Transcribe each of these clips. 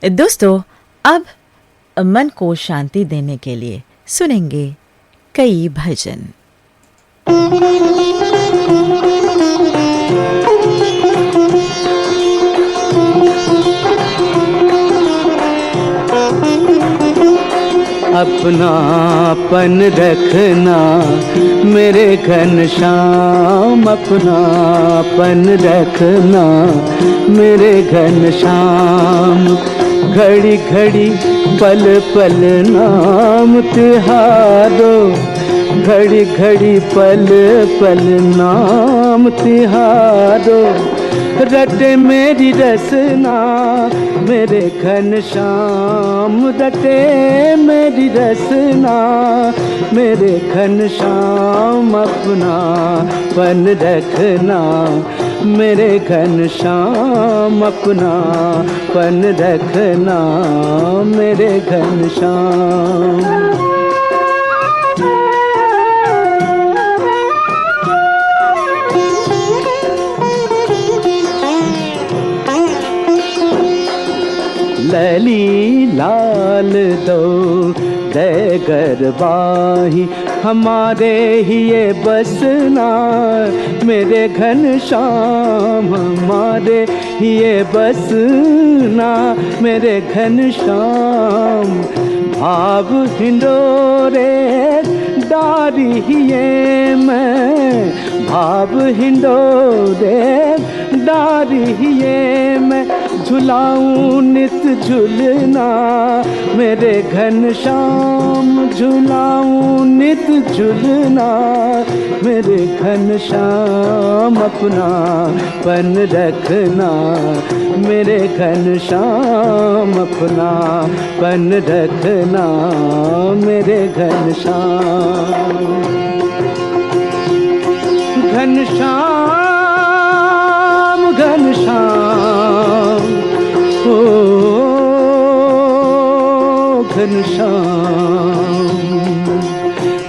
दोस्तों, अब मन को शांति देने के लिए सुनेंगे कई भजन। अपनापन रखना मेरे घनश्याम, अपनापन रखना मेरे घनश्याम। घड़ी घड़ी पल पल नाम तिहारो, घड़ी घड़ी पल पल नाम तिहारो। रटे मेरी रसना मेरे घनश्याम, रटे मेरी रसना मेरे घनश्याम। अपनापन रखना मेरे घनश्याम, अपनापन रखना मेरे घनश्याम। लली लाल दो दे गरबाही, हमारे ही ये बसना मेरे घनश्याम, हमारे ही ये बसना मेरे घनश्याम। भाव हिंडोरे डारी ही ये मैं, भाव हिंडोरे डारी ही ये मैं। झुलाऊं नित झुलना मेरे घनश्याम, झुलाऊं नित झुलना मेरे घनश्याम। अपनापन रखना मेरे घनश्याम, अपनापन रखना मेरे घनश्याम। घनश्याम घनश्याम ओ घनश्याम,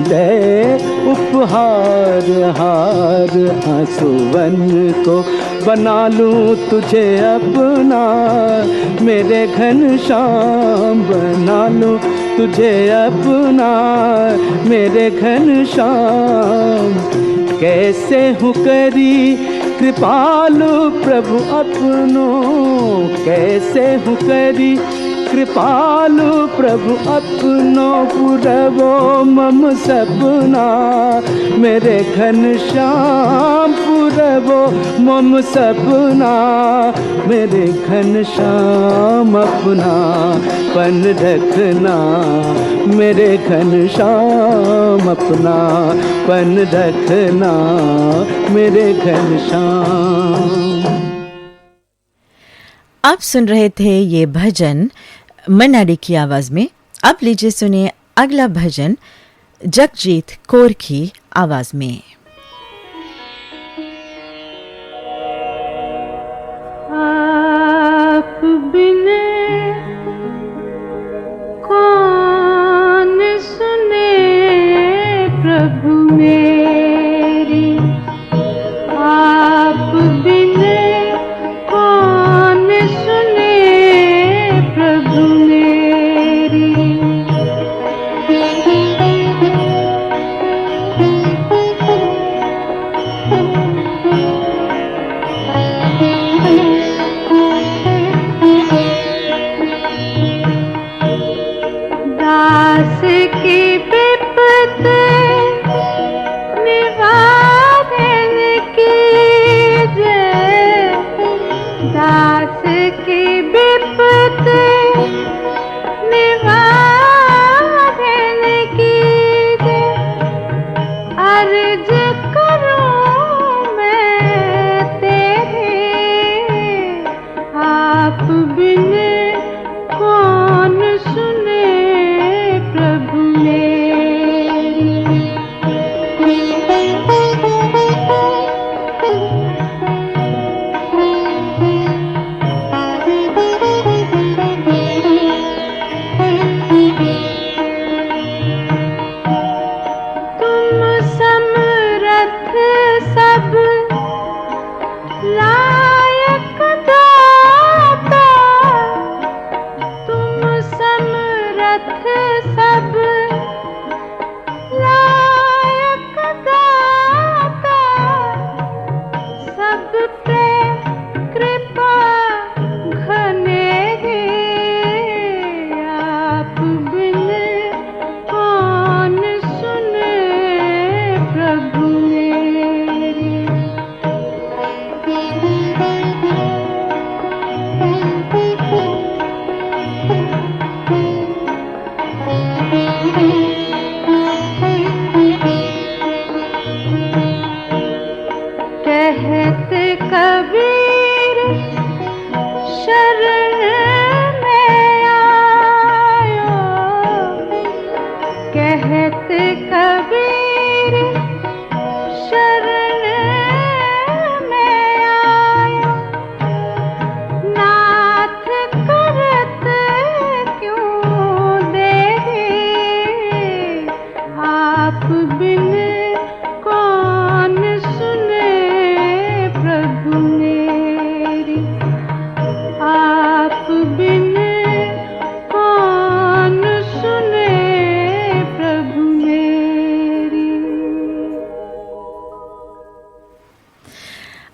दे उपहार हार आंसुवन को, बना लूं तुझे अपना मेरे घनश्याम, बना लूं तुझे अपना मेरे घनश्याम। कैसे हूँ करी कृपालु प्रभु अपनों, कैसे हूँ करी कृपालु प्रभु अपनों। पुरवो मम सपना मेरे घनश्याम, पुरवो मम सपना मेरे घनश्याम। अपनापन रखना मेरे घनश्याम, अपनापन रखना मेरे घनश्याम। आप सुन रहे थे ये भजन मन्नाडी की आवाज में। अब लीजिए सुनिए अगला भजन जगजीत कौर की आवाज में। आप बिन कौन सुने प्रभु मेरी, आप बिन कौन सुने प्रभु मेरी।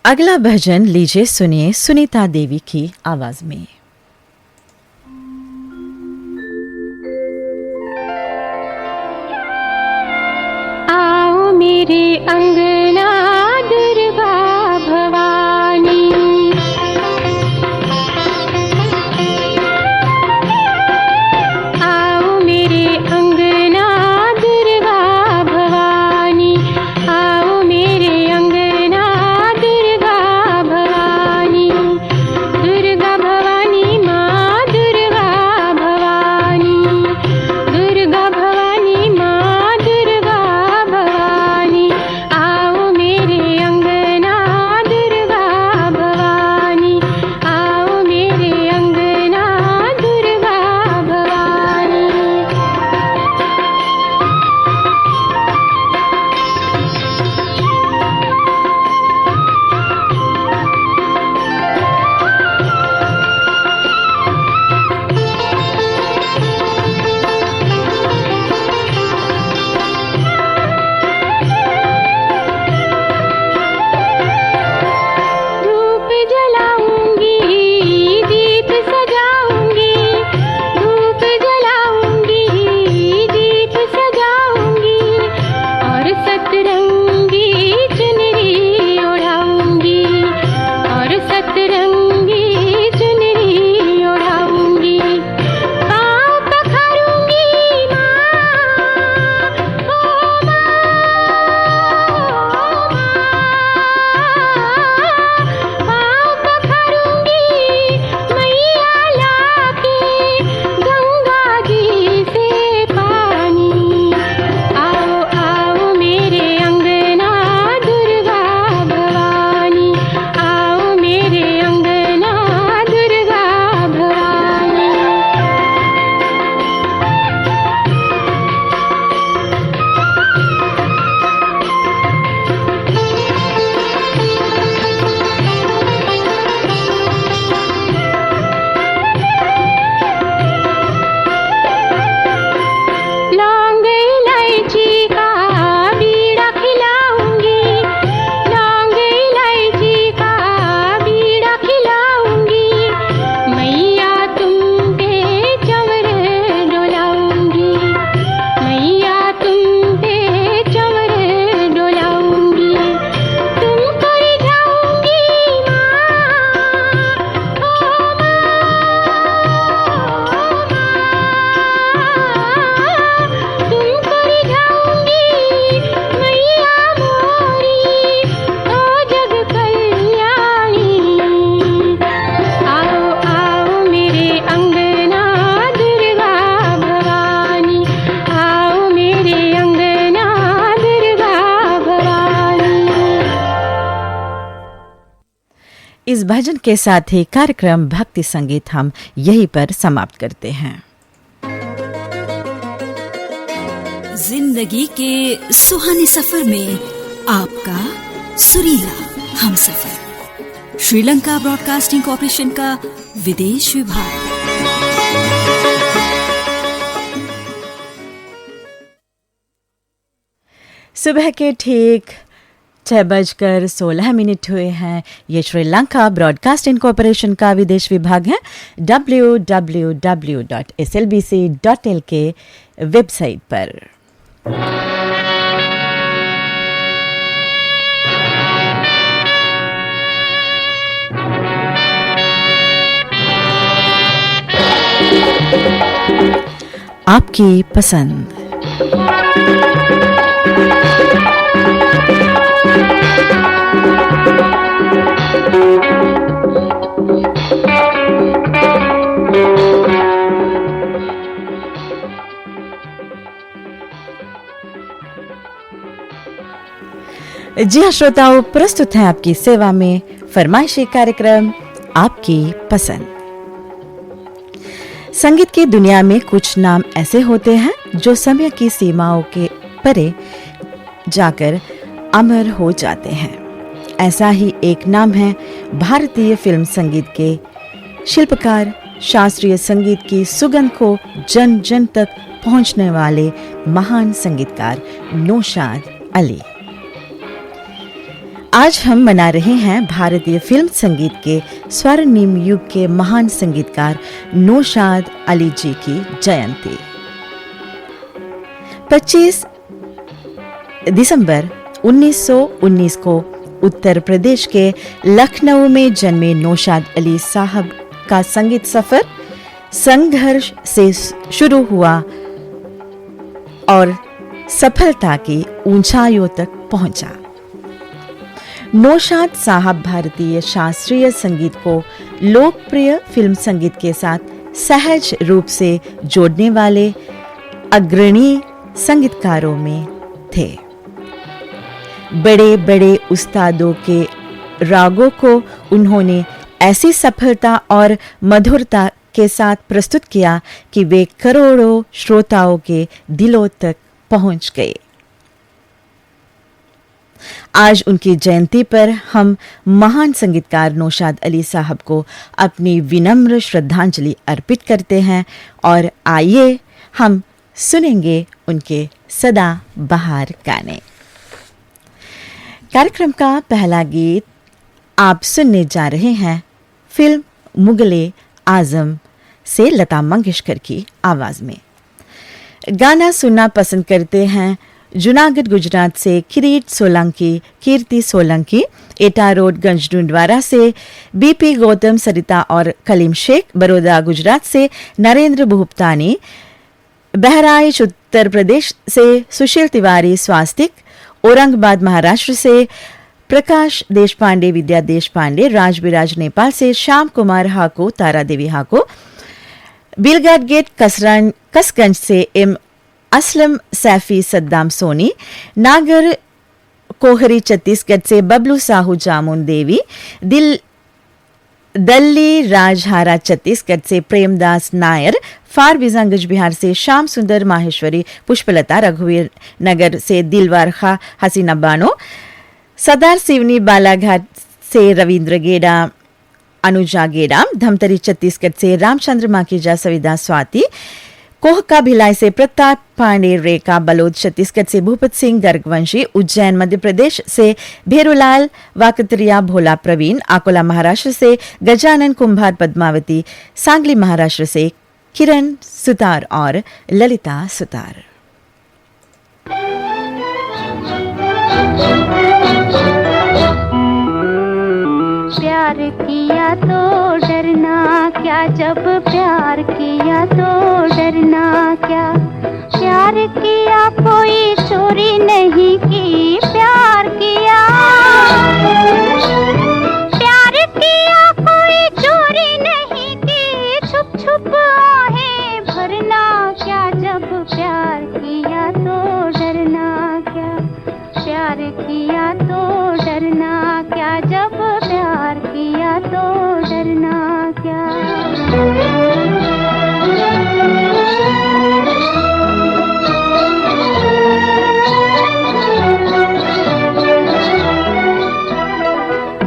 अगला भजन लीजिए सुनिए सुनीता देवी की आवाज में। आओ मेरे अंगना दुर्गा भवानी, आओ मेरे अंगना दुर्गा भवानी, आओ मेरे अंगना दुर्गा भवानी, दुर्गा भवानी माँ दुर्गा भवानी, दुर्गा भवानी माँ दुर्गा भवानी, आओ मेरे अंगना दुर्गा भवानी, आओ मेरे अंगना दुर्गा भवानी। धूप जलाऊंगी, दीप सजाऊंगी, धूप जलाऊंगी, दीप सजाऊंगी, और सतरंगी चुनरी ओढ़ाऊंगी, और सतरंगी चुनरी ओढ़ाऊंगी, पाँव पखारूंगी माँ, ओ पाँव पखारूंगी मैया लाके गंगा जी से पानी, आओ आओ मेरे अंगना दुर्गा भवानी, आओ मेरे अंगना दुर्गा भवानी। लौंग इलायची का बीड़ा खिलाऊंगी, लौंग इलायची का बीड़ा खिलाऊंगी, मैया तुम पे चंवर डोलाऊंगी, मैया तुम पे चंवर डोलाऊंगी, तुमको रिझाऊंगी माँ, ओ तुमको रिझाऊंगी मैया मोरी, ओ जग कल्याणी, आओ आओ मेरे अंगना दुर्गा भवानी, आओ मेरे अंगना दुर्गा भवानी। इस भजन के साथ ही कार्यक्रम भक्ति संगीत हम यहीं पर समाप्त करते हैं। जिंदगी के सुहाने सफर में आपका सुरीला हम सफर, श्रीलंका ब्रॉडकास्टिंग कॉर्पोरेशन का विदेश विभाग। सुबह के ठीक 6:16 हुए हैं। ये श्रीलंका ब्रॉडकास्टिंग कॉर्पोरेशन का विदेश विभाग है। www.slbc.lk वेबसाइट पर। आपकी पसंद। जी हाँ श्रोताओं, प्रस्तुत है आपकी सेवा में फरमाइशी कार्यक्रम आपकी पसंद। संगीत की दुनिया में कुछ नाम ऐसे होते हैं जो समय की सीमाओं के परे जाकर अमर हो जाते हैं। ऐसा ही एक नाम है भारतीय फिल्म संगीत के शिल्पकार, शास्त्रीय संगीत की सुगंध को जन जन तक पहुंचने वाले महान संगीतकार नौशाद अली। आज हम मना रहे हैं भारतीय फिल्म संगीत के स्वर्णिम युग के महान संगीतकार नौशाद अली जी की जयंती। 25 दिसंबर 1919 को उत्तर प्रदेश के लखनऊ में जन्मे नौशाद अली साहब का संगीत सफर संघर्ष से शुरू हुआ और सफलता की ऊंचाइयों तक पहुंचा। नौशाद साहब भारतीय शास्त्रीय संगीत को लोकप्रिय फिल्म संगीत के साथ सहज रूप से जोड़ने वाले अग्रणी संगीतकारों में थे। बड़े बड़े उस्तादों के रागों को उन्होंने ऐसी सफलता और मधुरता के साथ प्रस्तुत किया कि वे करोड़ों श्रोताओं के दिलों तक पहुंच गए। आज उनकी जयंती पर हम महान संगीतकार नौशाद अली साहब को अपनी विनम्र श्रद्धांजलि अर्पित करते हैं और आइए हम सुनेंगे उनके सदा बहार गाने। कार्यक्रम का पहला गीत आप सुनने जा रहे हैं फिल्म मुगले आजम से लता मंगेशकर की आवाज में। गाना सुनना पसंद करते हैं जूनागढ़ गुजरात से किरीट सोलंकी, कीर्ति सोलंकी, एटा रोड गंजडुंडवारा से बीपी गौतम, सरिता और कलीम शेख, बड़ौदा गुजरात से नरेंद्र भूपतानी, बहराइच उत्तर प्रदेश से सुशील तिवारी स्वास्तिक, औरंगाबाद महाराष्ट्र से प्रकाश देशपांडे, विद्या देशपांडे, राजविराज नेपाल से श्याम कुमार हाको, तारा देवी हाको, बिलगाट गेट कसगंज से एम असलम सैफी, सद्दाम सोनी, नागर कोहरी छत्तीसगढ़ से बबलू साहू, जामुन देवी, दल्ली राजहारा छत्तीसगढ़ से प्रेमदास नायर, फारबिजांगज बिहार से श्याम सुंदर माहेश्वरी, पुष्पलता रघुवीर नगर से दिलवार खा हसीना बानो, सदार सिवनी बालाघाट से रविंद्र गेड़ा, अनुजा गेड़ा, धमतरी छत्तीसगढ़ से रामचंद्र माखीजा, सविदा स्वाति, कोहका भिलाई से प्रताप पांडे, रेखा बलोद छत्तीसगढ़ से भूपत सिंह गर्गवंशी, उज्जैन मध्य प्रदेश से भेरूलाल वाकतरिया, भोला प्रवीण, आकोला महाराष्ट्र से गजानन कुंभार, पद्मावती, सांगली महाराष्ट्र से किरण सुतार और ललिता सुतार। प्यार किया तो डरना क्या, जब प्यार किया तो डरना क्या। प्यार किया कोई चोरी नहीं की, प्यार किया, प्यार किया कोई चोरी नहीं की, छुप छुप आहें भरना क्या, जब प्यार किया तो डरना क्या। प्यार किया तो डरना क्या, जब प्यार किया तो डरना क्या।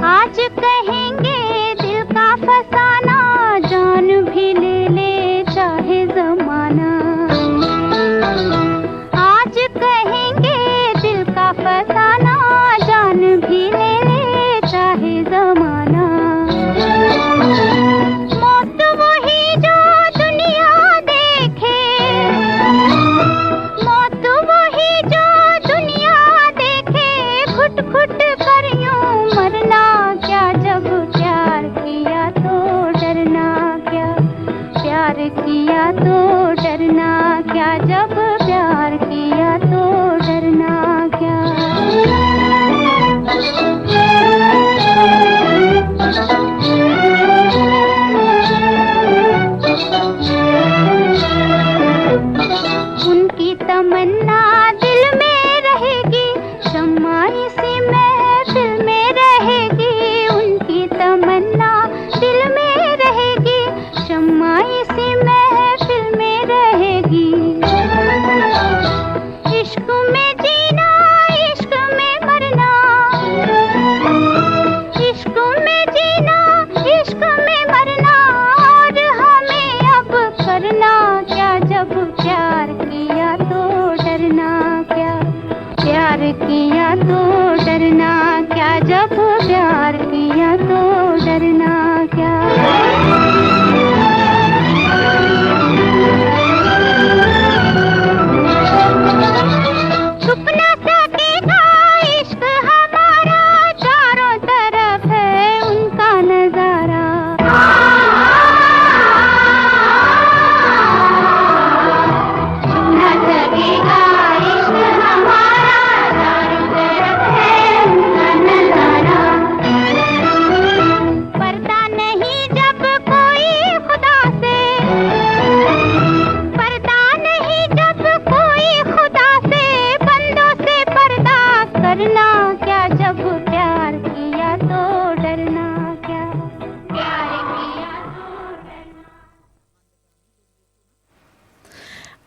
आज कहेंगे दिल का फसाना, जान भी ले ले चाहे जमाना। आज कहेंगे दिल का फसाना, जान भी ले ले चाहे जमाना। मौत वही जो दुनिया देखे, मौत वही जो दुनिया देखे, घुट घुट कर यूं मरना क्या, जब प्यार किया तो डरना क्या। प्यार किया तो डरना क्या, जब प्यार किया तो डरना क्या। उनकी तमन्ना दिल में रहेगी, शम्मा इसी महफिल में रहेगी। उनकी तमन्ना दिल में रहेगी, शम्मा इसी महफिल में रहेगी। इश्क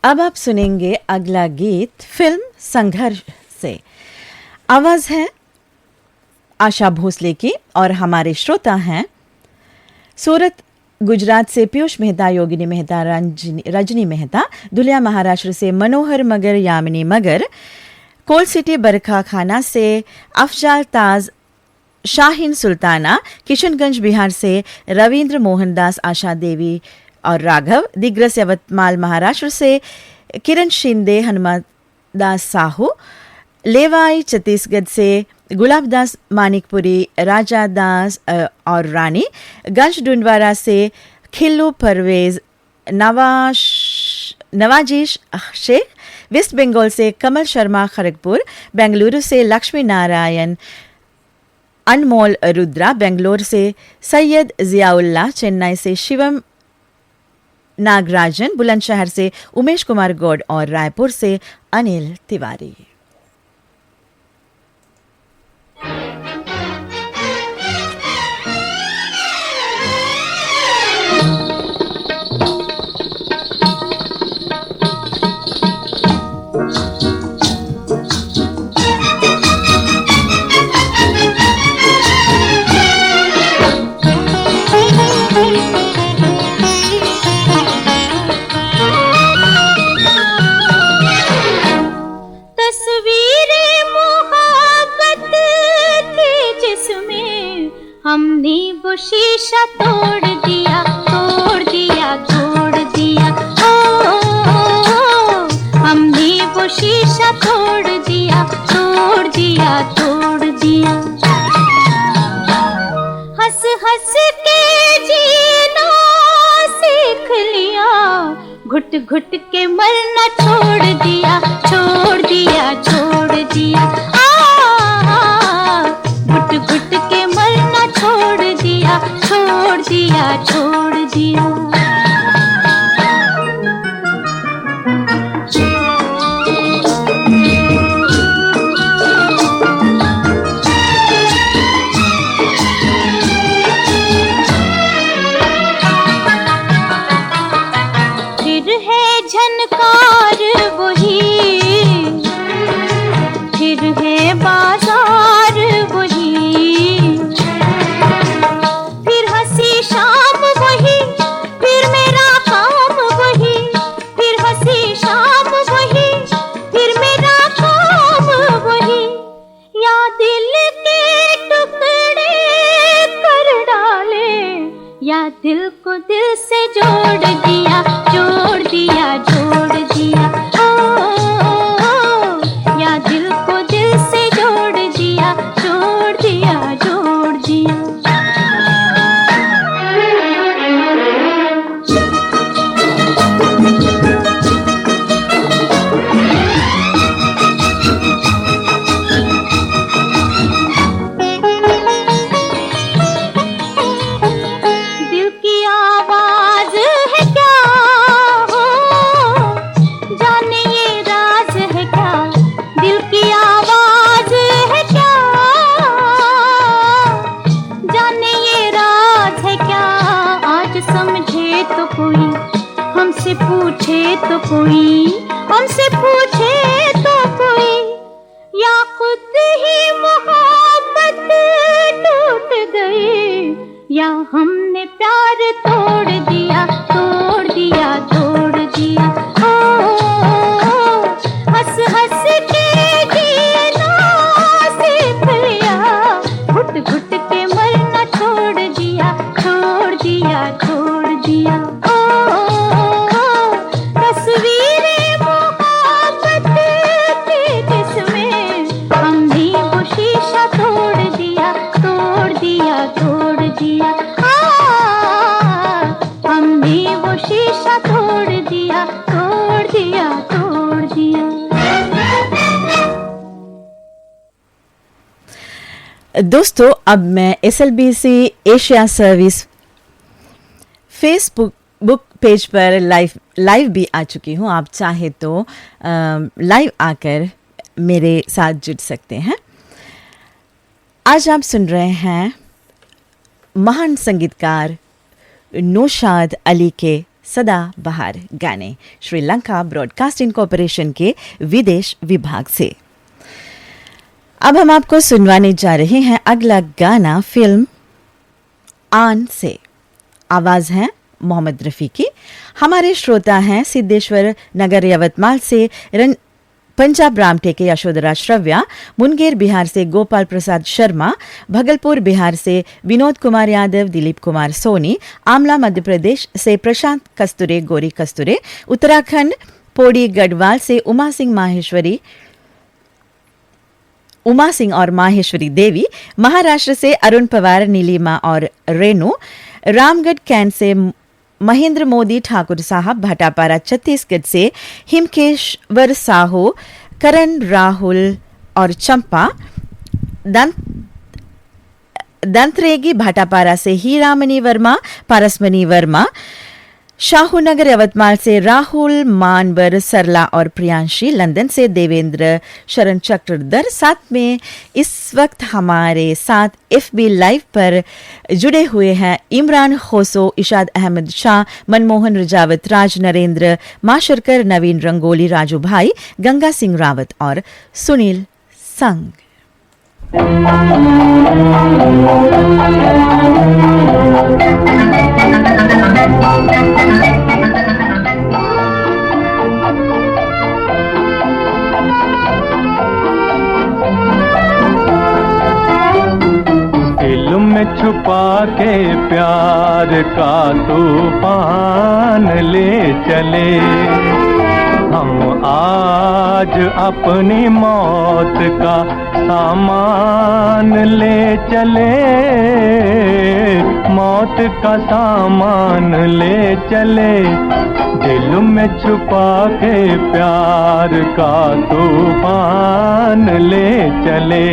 अब आप सुनेंगे अगला गीत फिल्म संघर्ष से। आवाज है आशा भोसले की और हमारे श्रोता हैं सूरत गुजरात से पीयूष मेहता, योगिनी मेहता, रजनी मेहता, दुलिया महाराष्ट्र से मनोहर मगर, यामिनी मगर, कोल सिटी बरखा खाना से अफजाल ताज, शाहीन सुल्ताना, किशनगंज बिहार से रविंद्र मोहनदास, आशा देवी और राघव, दिग्रस यवतमाल महाराष्ट्र से किरण शिंदे, हनुमान दास साहू, लेवाई छत्तीसगढ़ से गुलाबदास मानिकपुरी, राजा दास और रानी, गंज डुंडवारा से खिल्लू परवेज, नवाजीश शेख, वेस्ट बंगाल से कमल शर्मा खड़गपुर, बेंगलुरु से लक्ष्मी नारायण, अनमोल रुद्रा, बेंगलोर से सैयद जियाउल्लाह, चेन्नई से शिवम नागराजन, बुलंदशहर से उमेश कुमार गौड़ और रायपुर से अनिल तिवारी। हमने वो शीशा तोड़ दिया, तोड़ दिया, तोड़ दिया, ओ, हमने वो शीशा तोड़ दिया, तोड़ दिया, तोड़ दिया। हंस हंस के जीना सीख लिया, घुट घुट के मरना छोड़ दिया, छोड़ दिया, छोड़ दिया, घुट घुट के मरना छोड़ दिया, छोड़ दिया, छोड़ दिया। फिर है झनकार वही, फिर है बाजार वही, फिर हंसी शाम वही, फिर मेरा काम वही, फिर हंसी शाम वही, फिर मेरा काम वही। या दिल के टुकड़े कर डाले, या दिल को दिल से जोड़ दिया, जोड़ दिया, जोड़ दिया, या दिल को दिल से जोड़ दिया, जोड़ दिया, जोड़ दिया। दिल की आवाज है क्या, हो जाने ये राज है क्या, दिल की आवाज है क्या, जाने ये राज है क्या। आज समझे तो कोई, हमसे पूछे तो कोई, हमसे पूछे तो कोई, या खुद ही मोहब्बत टूट गई, या हमने प्यार तोड़ दिया, तोड़ दिया, तोड़ दिया, हंस हंस के जीना सीख लिया, घुट घुट के मरना छोड़ दिया, छोड़ दिया, छोड़ दिया। तस्वीरें मोहब्बत की जिसमें हमने वो शीशा तोड़ दिया, तोड़ दिया, तोड़ दिया, हमने वो शीशा तोड़ दिया, तोड़ दिया, तोड़ दिया। दोस्तों, अब मैं SLBC Asia service Facebook page पर लाइव भी आ चुकी हूँ। आप चाहे तो लाइव आकर मेरे साथ जुड़ सकते हैं। आज आप सुन रहे हैं महान संगीतकार नौशाद अली के सदा बहार गाने श्रीलंका ब्रॉडकास्टिंग कॉरपोरेशन के विदेश विभाग से। अब हम आपको सुनवाने जा रहे हैं अगला गाना फिल्म आन से। आवाज है मोहम्मद रफ़ी की। हमारे श्रोता हैं सिद्धेश्वर नगर यवतमाल से पंजाब रामटेके यशोधरा श्रव्या, मुंगेर बिहार से गोपाल प्रसाद शर्मा, भगलपुर बिहार से विनोद कुमार यादव, दिलीप कुमार सोनी, आमला मध्य प्रदेश से प्रशांत कस्तूरे, गौरी कस्तूरे, उत्तराखंड पौड़ी गढ़वाल से उमा सिंह और माहेश्वरी देवी, महाराष्ट्र से अरुण पवार, नीलिमा और रेणु, रामगढ़ कैंट से महेंद्र मोदी ठाकुर साहब, भाटापारा छत्तीसगढ़ से हिमकेश्वर साहू, करण राहुल और चंपा, दंतरेगी भाटापारा से हीरामणि वर्मा, पारसमणि वर्मा, शाहूनगर यवतमाल से राहुल मानवर, सरला और प्रियांशी, लंदन से देवेंद्र शरण चक्रधर। साथ में इस वक्त हमारे साथ FB लाइव पर जुड़े हुए हैं इमरान खोसो, इशाद अहमद शाह, मनमोहन रजावत, राज नरेंद्र, माशरकर, नवीन रंगोली, राजू भाई, गंगा सिंह रावत और सुनील संग। दिल में छुपा के प्यार का तूफान ले चले, हम आज अपनी मौत का सामान ले चले, मौत का सामान ले चले, दिल में छुपा के प्यार का तूफान ले चले।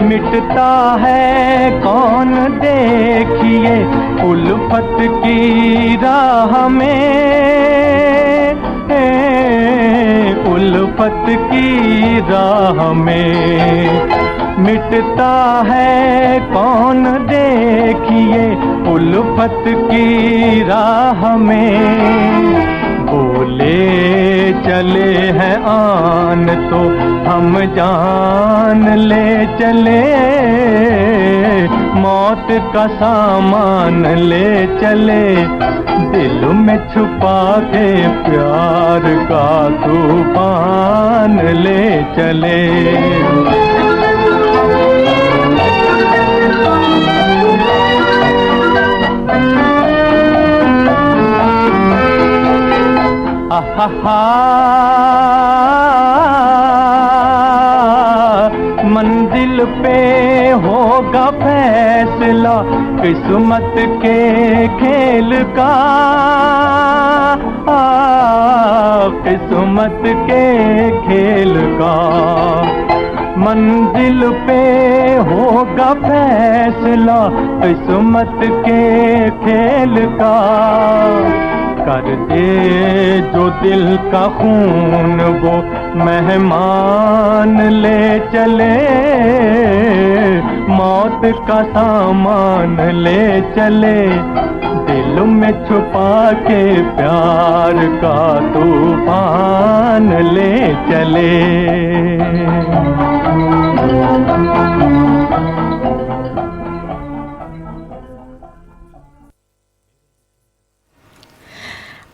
मिटता है कौन देखिए उल्फत की राह में, उल्फत की राह में मिटता है कौन देखिए उल्फत की राह में। बोले चले हैं आन तो हम जान ले चले, मौत का सामान ले चले, दिल में छुपा के प्यार का तूफान ले चले। मंजिल पे होगा फैसला किस्मत के खेल का, किस्मत के खेल का। मंजिल पे होगा फैसला किस्मत के खेल का, कर दे जो दिल का खून वो मेहमान ले चले, मौत का सामान ले चले, दिल में छुपा के प्यार का तूफान ले चले।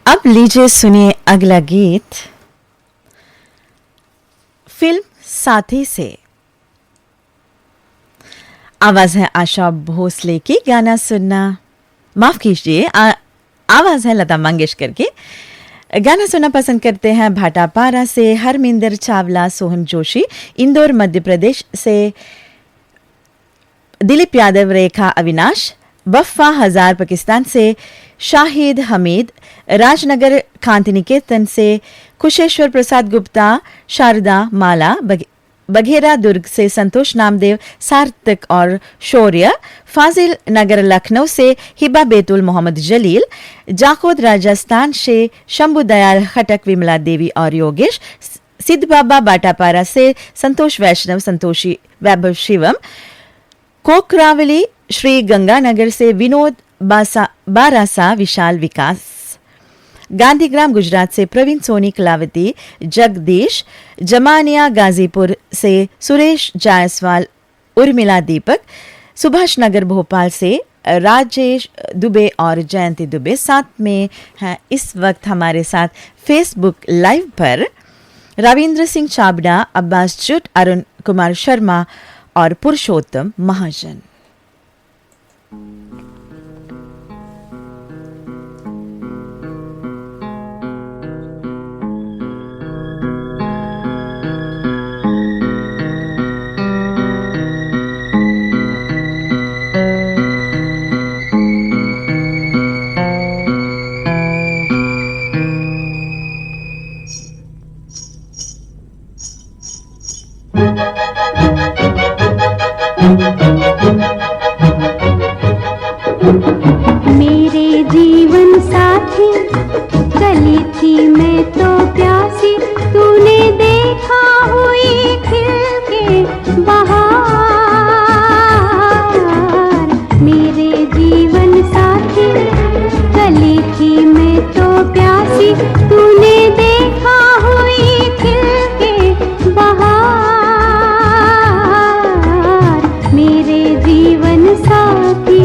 अब लीजिए सुनिए अगला गीत फिल्म साथी से। आवाज है आशा भोसले की, गाना सुनना माफ कीजिए आवाज है लता मंगेशकर की। गाना सुनना पसंद करते हैं भाटापारा से हरमिंदर चावला, सोहन जोशी, इंदौर मध्य प्रदेश से दिलीप यादव, रेखा अविनाश, वफ़ा हजार पाकिस्तान से शाहिद हमीद, राजनगर कांति निकेतन से कुशेश्वर प्रसाद गुप्ता, शारदा माला बघेरा दुर्ग से संतोष नामदेव, सार्थक और शौर्य, फाजिल नगर लखनऊ से हिबा बेतुल मोहम्मद जलील, जाखोद राजस्थान से शंभु दयाल खटक, विमला देवी और योगेश, सिद्ध बाबा बाटापारा से संतोष वैष्णव, संतोषी वैभव शिवम, कोकरावली श्री गंगानगर से विनोद बारासा, विशाल विकास, गांधीग्राम गुजरात से प्रवीण सोनी, कलावती, जगदीश, जमानिया गाजीपुर से सुरेश जायसवाल, उर्मिला दीपक, सुभाष नगर भोपाल से राजेश दुबे और जयंती दुबे साथ में हैं इस वक्त हमारे साथ फेसबुक लाइव पर। रविंद्र सिंह चाबड़ा, अब्बास चुट, अरुण कुमार शर्मा और पुरुषोत्तम महाजन। मेरे जीवन साथी, चली थी मैं तो प्यासी, तूने देखा हुई खिल के बहार। मेरे जीवन साथी, चली थी मैं तो प्यासी, तूने देखा हुई खिल के बहार। मेरे जीवन साथी,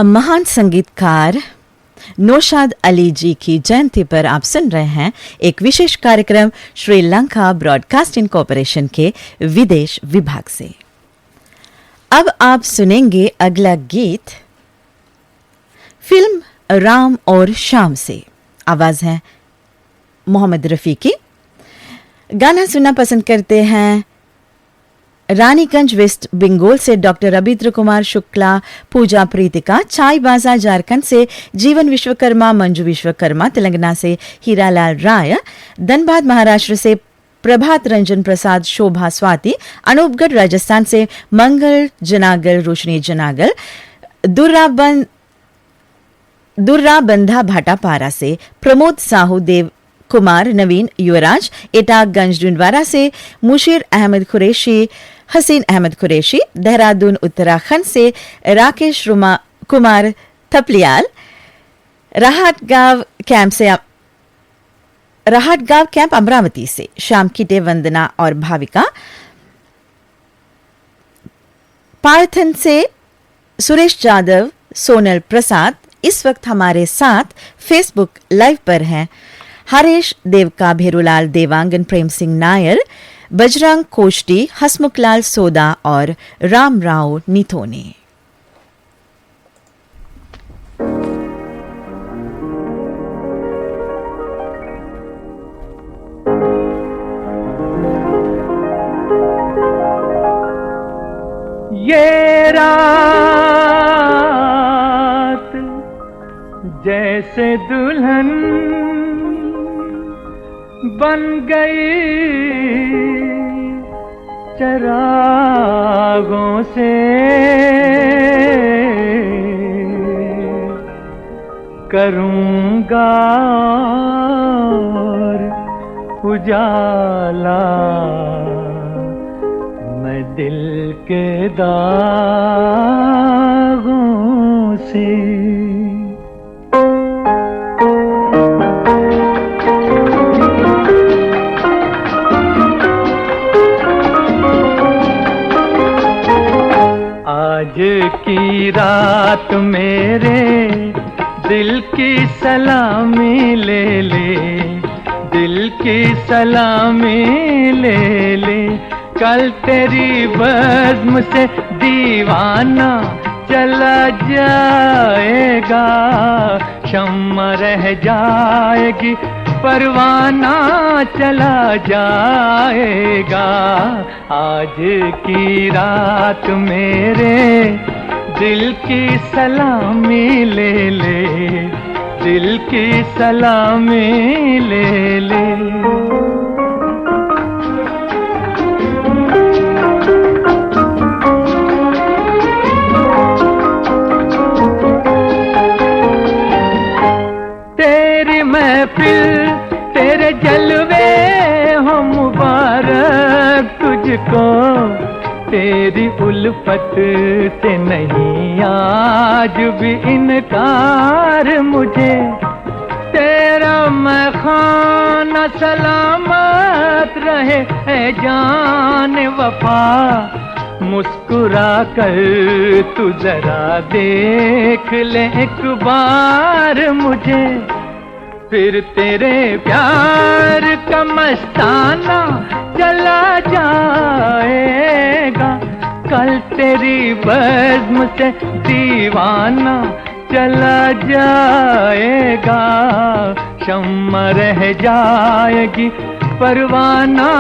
महान संगीतकार नौशाद अली जी की जयंती पर आप सुन रहे हैं एक विशेष कार्यक्रम श्रीलंका ब्रॉडकास्टिंग कॉरपोरेशन के विदेश विभाग से। अब आप सुनेंगे अगला गीत फिल्म राम और श्याम से। आवाज है मोहम्मद रफ़ी की। गाना सुनना पसंद करते हैं रानीगंज वेस्ट बंगाल से डॉक्टर रविंद्र कुमार शुक्ला, पूजा प्रीतिका, चाई बाजार झारखंड से जीवन विश्वकर्मा, मंजू विश्वकर्मा, तेलंगाना से हीरालाल राय, धनबाद महाराष्ट्र से प्रभात रंजन प्रसाद, शोभा स्वाति, अनूपगढ़ राजस्थान से मंगल जनागल, रोशनी जनागल, दुर्रा बंधा भाटापारा से प्रमोद साहू, देव कुमार, नवीन युवराज, एटागंज डुंडवारा से मुशीर अहमद कुरैशी, हसीन अहमद कुरैशी, देहरादून उत्तराखंड से राकेश कुमार थपलियाल, राहतगांव कैंप अमरावती से श्याम किटे, वंदना और भाविका, पार्थन से सुरेश यादव, सोनल प्रसाद इस वक्त हमारे साथ फेसबुक लाइव पर हैं। हरेश देवका, भेरूलाल देवांगन, प्रेम सिंह नायर, बजरंग कोष्टी, हसमुखलाल सोदा और राम राव निथोने। ये रात जैसे दुल्हन बन गई चरागों से, करूँगा उजाला मैं दिल के दागों से। आज की रात मेरे दिल की सलामी ले ले, दिल की सलामी ले ले, कल तेरी बज़्म से दीवाना चला जाएगा, शम्मा रह जाएगी परवाना चला जाएगा। आज की रात मेरे दिल की सलामी ले ले, दिल की सलामी ले ले। तेरी महफिल तेरे जलवे हो मुबारक तुझको, तेरी उल्फत से नहीं आज भी इनकार मुझे, तेरा मैं खाना सलामत रहे है जान वफा, मुस्कुरा कर तू जरा देख ले एक बार मुझे, फिर तेरे प्यार का मस्ताना चला जाएगा, कल तेरी बज़्म से दीवाना चला जाएगा, शम्मा रह जाएगी परवाना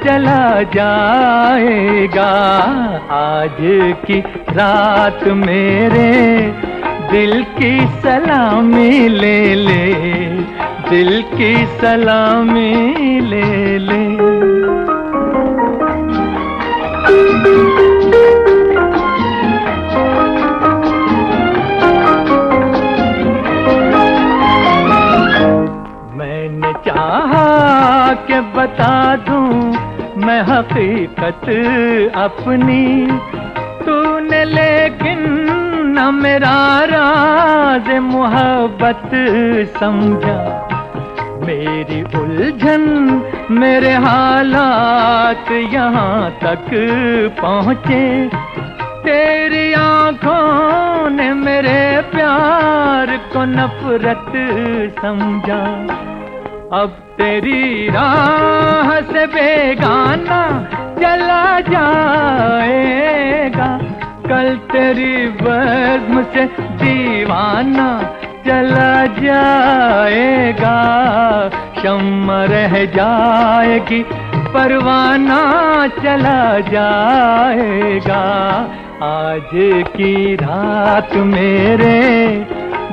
चला जाएगा। आज की रात मेरे दिल की सलामी ले ले, दिल की सलामी ले ले। मैंने चाहा कि बता दूं मैं हकीकत अपनी, तूने लेकिन न मेरा राज मोहब्बत समझा, मेरी उलझन मेरे हालात यहाँ तक पहुँचे, तेरी आँखों ने मेरे प्यार को नफरत समझा, अब तेरी राह से बेगाना चला जाएगा, कल तेरी बज़्म से दीवाना चला जाएगा, शम्मा रह जाएगी, परवाना चला जाएगा। आज की रात मेरे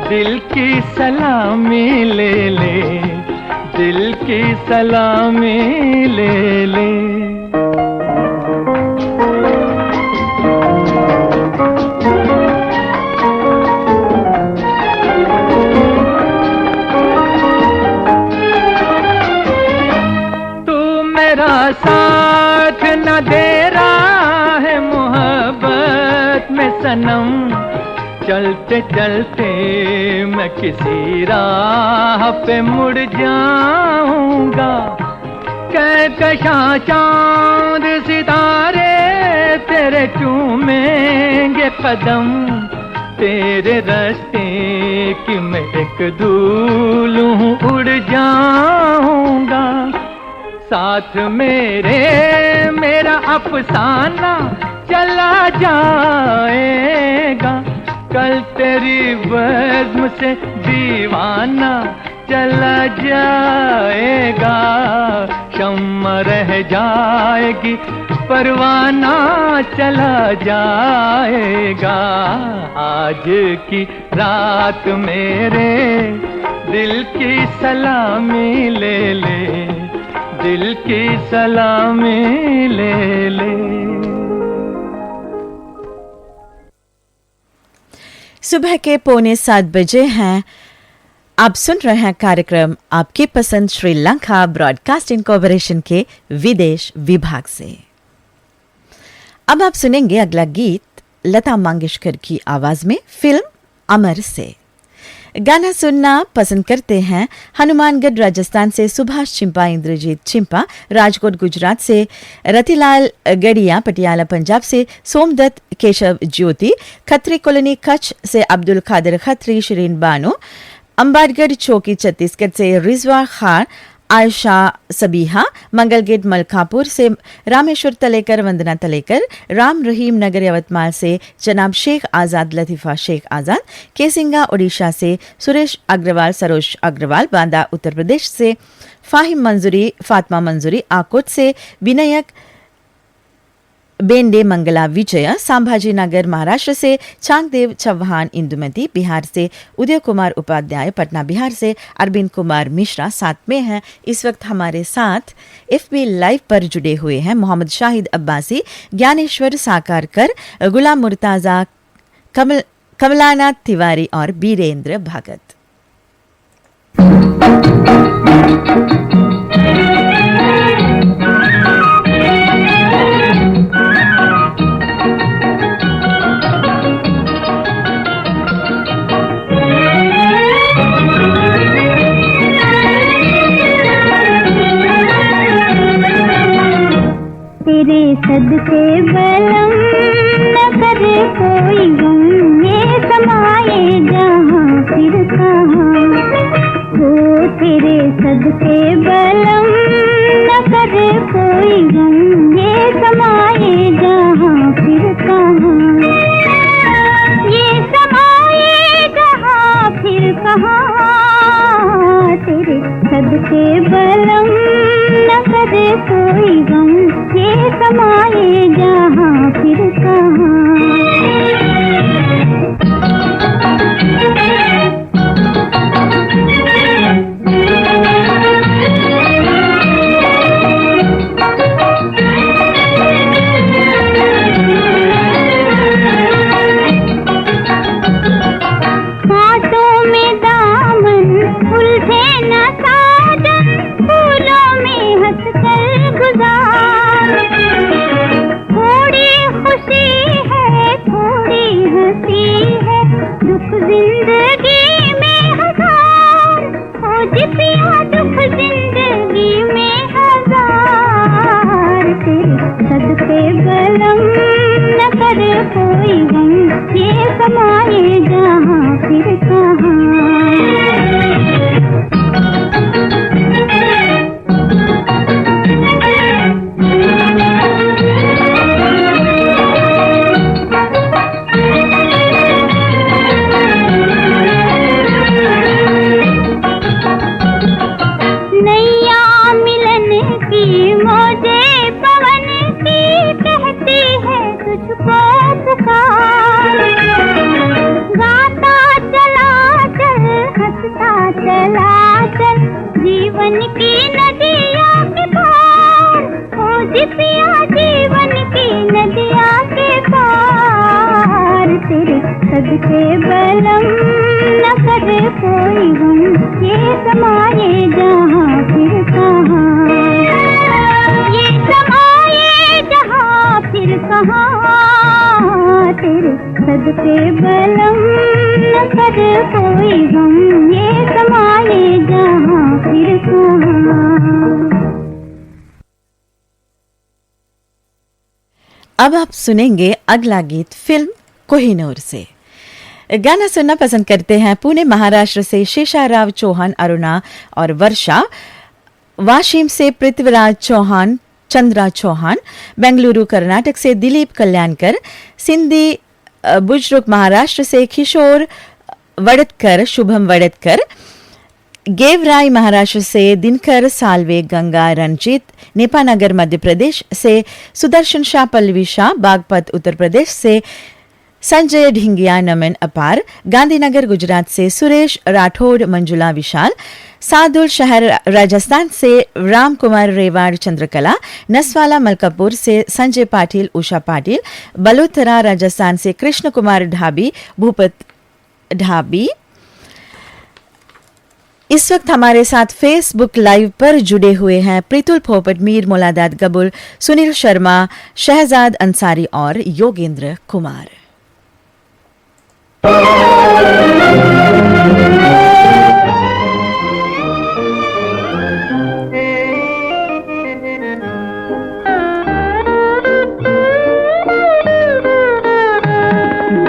दिल की सलामी ले ले, दिल की सलामी ले ले। साथ न दे रहा है मोहब्बत में सनम, चलते चलते मैं किसी राह पे मुड़ जाऊंगा। कहकशां चांद सितारे तेरे चूमेंगे कदम, तेरे रास्ते की मैं एक धूल हूँ उड़ जाऊंगा। साथ मेरे मेरा अफसाना चला जाएगा, कल तेरी बज़्म से दीवाना चला जाएगा। शम्मा रह जाएगी, परवाना चला जाएगा। आज की रात मेरे दिल की सलामी ले ले, दिल की सलामी ले ले। सुबह के 6:45 बजे हैं। आप सुन रहे हैं कार्यक्रम आपकी पसंद श्रीलंका ब्रॉडकास्टिंग कॉर्पोरेशन के विदेश विभाग से। अब आप सुनेंगे अगला गीत लता मंगेशकर की आवाज में, फिल्म अमर से। गाना सुनना पसंद करते हैं हनुमानगढ़ राजस्थान से सुभाष चिंपा, इंद्रजीत चिंपा, राजकोट गुजरात से रतिलाल गड़िया, पटियाला पंजाब से सोमदत्त केशव ज्योति, खत्री कॉलोनी कच्छ से अब्दुल खादर खत्री, शिरीन बानो, अंबाडगढ़ चौकी छत्तीसगढ़ से रिजवा खान, आयशा सबीहा, मंगल गेट मलकापुर से रामेश्वर तलेकर, वंदना तलेकर, राम रहीम नगर यवतमाल से जनाब शेख आज़ाद, लतीफ़ा शेख आज़ाद, केसिंगा उड़ीसा से सुरेश अग्रवाल, सरोज अग्रवाल, बांदा उत्तर प्रदेश से फाहिम मंजूरी, फातिमा मंजूरी, आकोट से विनायक बेंडे मंगला विजय, संभाजी नगर महाराष्ट्र से चांगदेव चौहान, इंदुमती बिहार से उदय कुमार उपाध्याय, पटना बिहार से अरविंद कुमार मिश्रा साथ में हैं। इस वक्त हमारे साथ FB लाइव पर जुड़े हुए हैं मोहम्मद शाहिद अब्बासी, ज्ञानेश्वर साकारकर, गुलाम मुर्ताजा, कमलानाथ तिवारी और बीरेंद्र भगत। तेरे सदके बलम न करे कोई गम, ये समाए जहाँ फिर कहाँ हो। तेरे सदके बलम न करे कोई गम, ये समाए जहाँ फिर कहाँ, ये समाए जहाँ फिर कहाँ। तेरे सदके बलम न करे कोई गम, ये समाए जहाँ फिर कहाँ। हाथों में दामन उलझे न साजन, फूलों में हंस कर गुजार। थोड़ी खुशी है थोड़ी हंसी है, दुख जिंदगी में हजार। हो जिपिया दुख जिंदगी में हजार। तेरे सदके बलम न करे कोई गम, ये समाए जहाँ फिर कहाँ। सदके बलम न करे कोई गम, ये समाये जहाँ फिर कहाँ, ये समाये जहाँ फिर कहाँ, तेरे सदके बलम न करे कोई गम, ये समाये जहाँ फिर कहाँ। अब आप सुनेंगे अगला गीत फिल्म कोहिनूर से। गाना सुनना पसंद करते हैं पुणे महाराष्ट्र से शेषाराव चौहान, अरुणा और वर्षा, वाशिम से पृथ्वीराज चौहान, चंद्रा चौहान, बेंगलुरु कर्नाटक से दिलीप कल्याणकर, सिंधी बुजुर्ग महाराष्ट्र से किशोर वड़तकर, शुभम वड़तकर, गेवराई महाराष्ट्र से दिनकर साल्वे, गंगा रंजीत, नेपानगर मध्य प्रदेश से सुदर्शन शाह, पल्लवी शाह, बागपत उत्तर प्रदेश से संजय ढिंगिया, नमन अपार, गांधीनगर गुजरात से सुरेश राठौड़, मंजुला विशाल, सादुल शहर राजस्थान से राम कुमार रेवाड़, चंद्रकला, नसवाला मलकापुर से संजय पाटिल, उषा पाटिल, बलोथरा राजस्थान से कृष्ण कुमार ढाबी, भूपत ढाबी। इस वक्त हमारे साथ फेसबुक लाइव पर जुड़े हुए हैं प्रीतुल फोपट, मीर मोलादात गबुल, सुनील शर्मा, शहजाद अंसारी और योगेंद्र कुमार।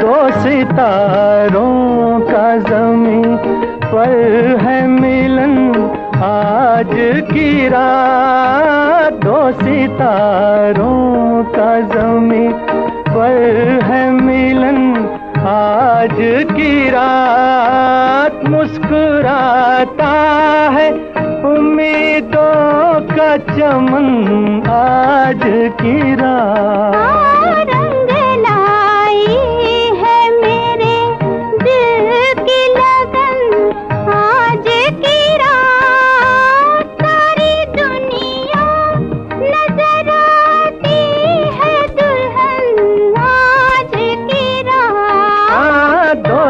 दो सितारों का ज़मीं पर है मिलन आज की रात, दो सितारों का ज़मीं पर है मिलन आज की रात, मुस्कुराता है उम्मीदों का चमन आज की रात।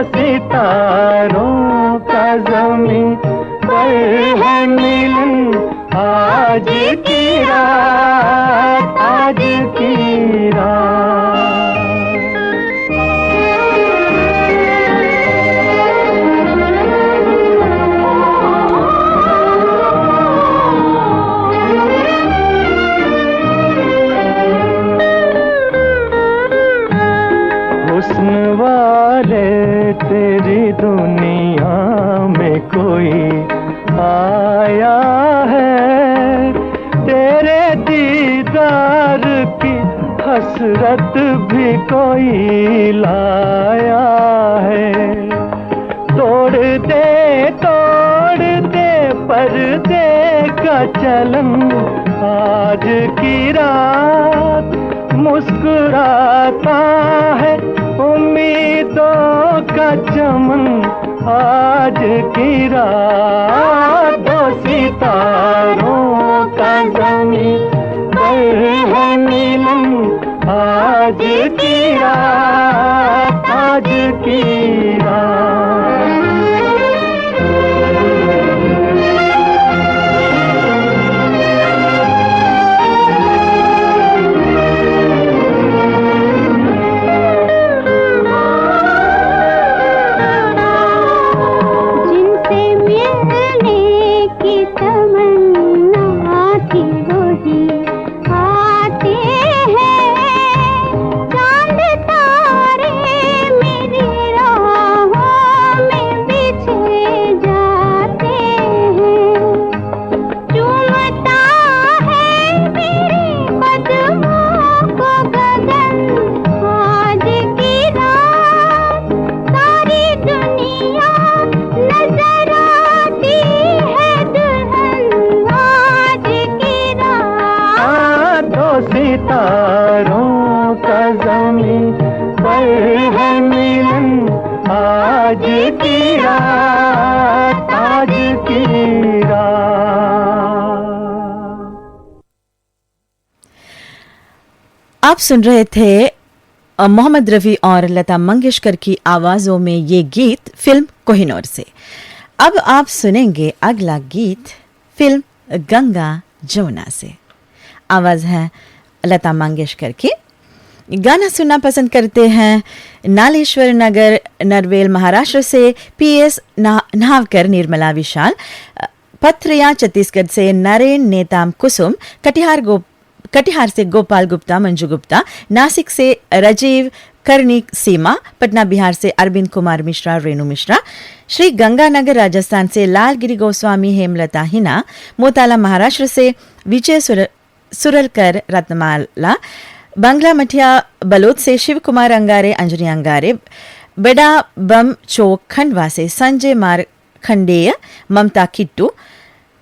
सितारों का ज़मीं पर है मिलन आज की रात, आज की रात। हुस्न वाले तेरी दुनिया में कोई आया है, तेरे दीदार की हसरत भी कोई लाया है। तोड़ दे पर्दे का चलन आज की रात, मुस्कुराता है उम्मीदों का चमन आज की रात, दो सितारों का ज़मीं पर है मिलन आज की रात, आज की रात। सितारों का ज़मीं पर है मिलन आज की रात, आज की रात। आप सुन रहे थे मोहम्मद रफ़ी और लता मंगेशकर की आवाज़ों में ये गीत फिल्म कोहिनूर से। अब आप सुनेंगे अगला गीत फिल्म गंगा जमुना से। आवाज़ है लता मंगेशकर की। गाना सुनना पसंद करते हैं नालेश्वर नगर, नरवेल, महाराष्ट्र से PS नावकर, निर्मला विशाल, पथरिया छत्तीसगढ़ से नरेन नेताम कुसुम, कटिहार से गोपाल गुप्ता, मंजू गुप्ता, नासिक से राजीव कर्णिक सीमा, पटना बिहार से अरविंद कुमार मिश्रा, रेणु मिश्रा, श्री गंगानगर राजस्थान से लालगिरी गोस्वामी, हेमलता हिना, मोताला महाराष्ट्र से विजय सुरलकर, रत्नमाला, बांग्ला मठिया बलोद से शिव कुमार अंगारे, अंजनी अंगारे, बेडा बम चौक खंडवा से संजय मारखंडेय, ममता किट्टू,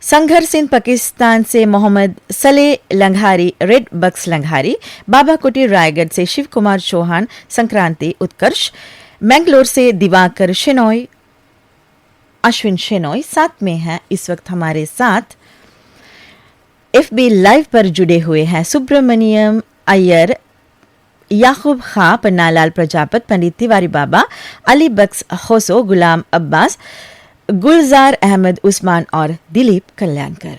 संघर सिंह पाकिस्तान से मोहम्मद सले लंघारी, रेड बक्स लंघारी, बाबा कुटी रायगढ़ से शिव कुमार चौहान, संक्रांति उत्कर्ष, मैंगलोर से दिवाकर शेनोय, अश्विन शेनोय साथ में हैं इस वक्त हमारे साथ। FB लाइव पर जुड़े हुए हैं सुब्रमण्यम अय्यर, याकूब खा, पन्नालाल प्रजापत, पंडित तिवारी बाबा, अली बक्स होसो, गुलाम अब्बास, गुलजार अहमद उस्मान और दिलीप कल्याणकर।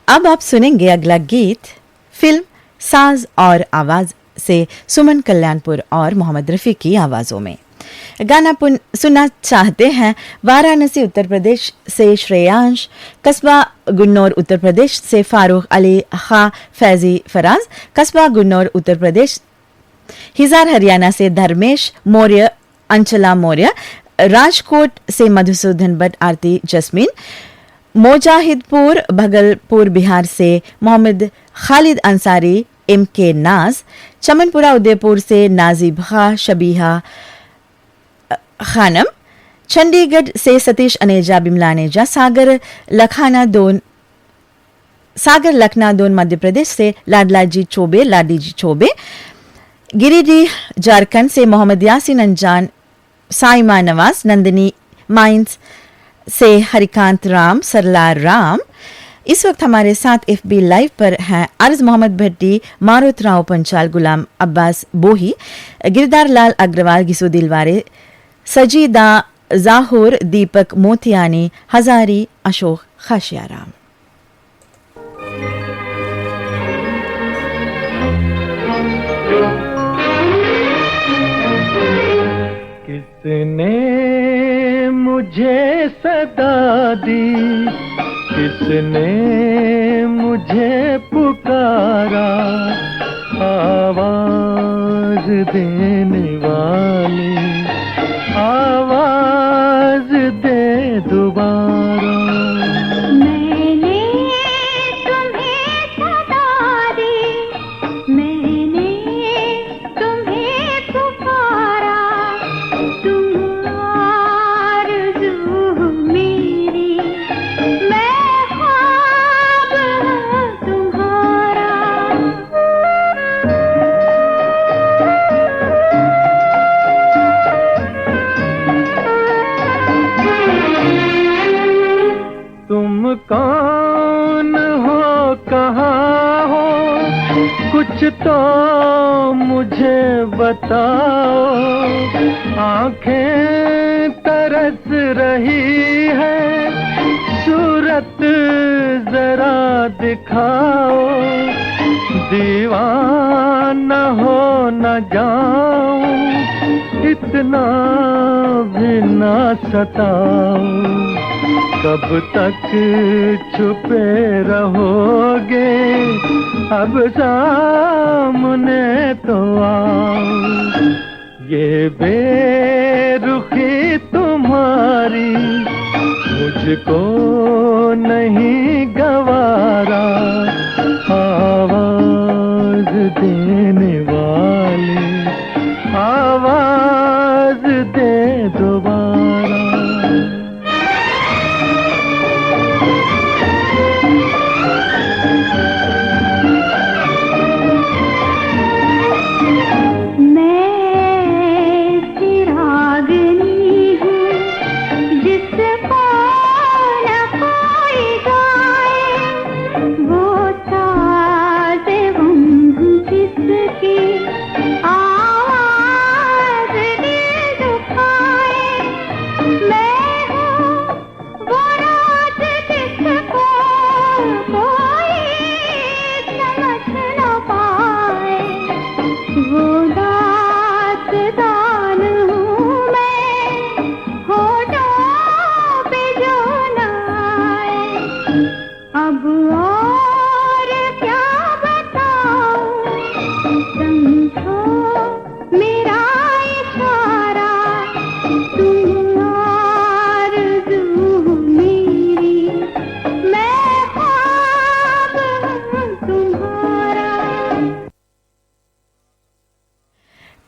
अब आप सुनेंगे अगला गीत फिल्म साज और आवाज से सुमन कल्याणपुर और मोहम्मद रफ़ी की आवाज़ों में। गाना सुनना चाहते हैं वाराणसी उत्तर प्रदेश से श्रेयांश, कस्बा गुन्नौर उत्तर प्रदेश से फारूक अली खा फैजी फराज, कस्बा गुन्नौर उत्तर प्रदेश हिजार हरियाणा से धर्मेश मौर्य अंचला मौर्य, राजकोट से मधुसूदन भट्ट आरती जस्मीन, मोजाहिदपुर भगलपुर बिहार से मोहम्मद खालिद अंसारी एम के नाज, चमनपुरा उदयपुर से नाजिब खा शबीहा खानम, चंडीगढ़ से सतीश अनेजा बिमला अनेजा, सागर लखना दोन मध्य प्रदेश से लाडलाजी चौबे, गिरिडीह झारखंड से मोहम्मद यासीन अंजान, साइमा नवाज, नंदिनी माइंस से हरिकांत राम, सरला राम। इस वक्त हमारे साथ एफबी लाइव पर हैं अर्ज मोहम्मद भट्टी, मारुत राव पंचाल, गुलाम अब्बास बोही, गिरदार लाल अग्रवाल, गिसु दिलवारे, सजीदा जाहुर, दीपक मोतियानी, हजारी, अशोक खाशियाराम। किसने मुझे सदा दी, किसने मुझे पुकारा, आवाज देने वाली, आवाज दे दोबारा। मैंने तुम्हें सदा दी, मैंने तुम्हें पुकारा, तुम आरज़ू मेरी, मैं ख्वाब तुम्हारा। तुम कौन हो, कहाँ हो, कुछ तो मुझे बताओ। आंखें तरस रही है, सूरत जरा दिखाओ। दीवाना हो न जाऊं, इतना भी ना सताओ। कब तक छुपे रहोगे, अब सामने तो आओ। ये बेरुखी तुम्हारी मुझको नहीं गवारा, आवाज देने वाली, आवाज दे दोबारा।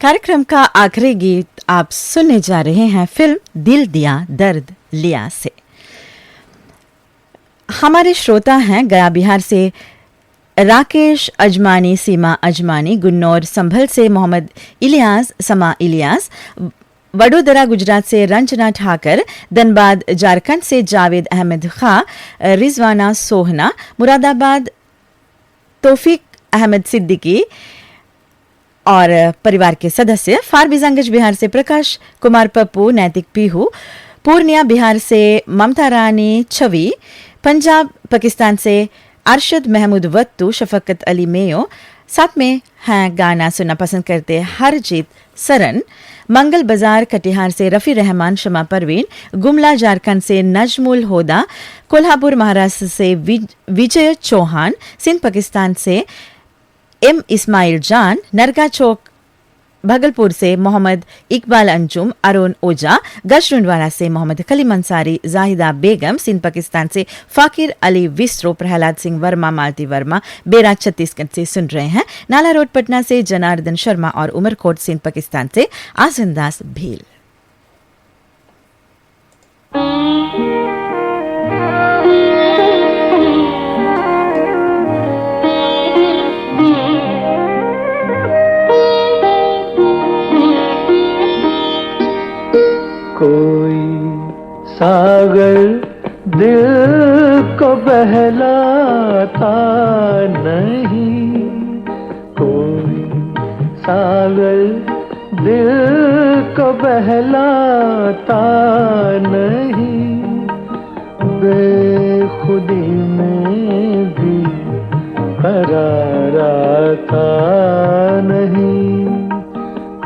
कार्यक्रम का आखिरी गीत आप सुनने जा रहे हैं फिल्म दिल दिया दर्द लिया से। हमारे श्रोता हैं गया बिहार से राकेश अजमानी, सीमा अजमानी, गुन्नौर संभल से मोहम्मद इलियास, समा इलियास, वडोदरा गुजरात से रंजना ठाकर, धनबाद झारखंड से जावेद अहमद खा, रिजवाना सोहना, मुरादाबाद तौफीक अहमद सिद्दीकी और परिवार के सदस्य, फारबिजंगज बिहार से प्रकाश कुमार पप्पू, नैतिक पीहू, पूर्णिया बिहार से ममता रानी छवि, पंजाब पाकिस्तान से अरशद महमूद वत्तू, शफकत अली मेयो, साथ में हैं गाना सुनना पसंद करते हरजीत सरन, मंगल बाजार कटिहार से रफ़ी रहमान शमा परवीन, गुमला झारखंड से नजमुल होदा, कोल्हापुर महाराष्ट्र से विजय चौहान, सिंध पाकिस्तान से एम इस्माइल जान, नरगा चौक भागलपुर से मोहम्मद इकबाल अंजुम, अरुण ओझा, गजरुंडवाड़ा से मोहम्मद खलीम अंसारी, जाहिदा बेगम, सिंध पाकिस्तान से फाकिर अली विस्रो, प्रहलाद सिंह वर्मा, मालती वर्मा, बेरा छत्तीसगढ़ से सुन रहे हैं। नाला रोड पटना से जनार्दन शर्मा और उमरकोट सिंध पाकिस्तान से आसिंदास भील। कोई सागर दिल को बहलाता नहीं, कोई सागर दिल को बहलाता नहीं, बेखुदी में भी करार आता नहीं,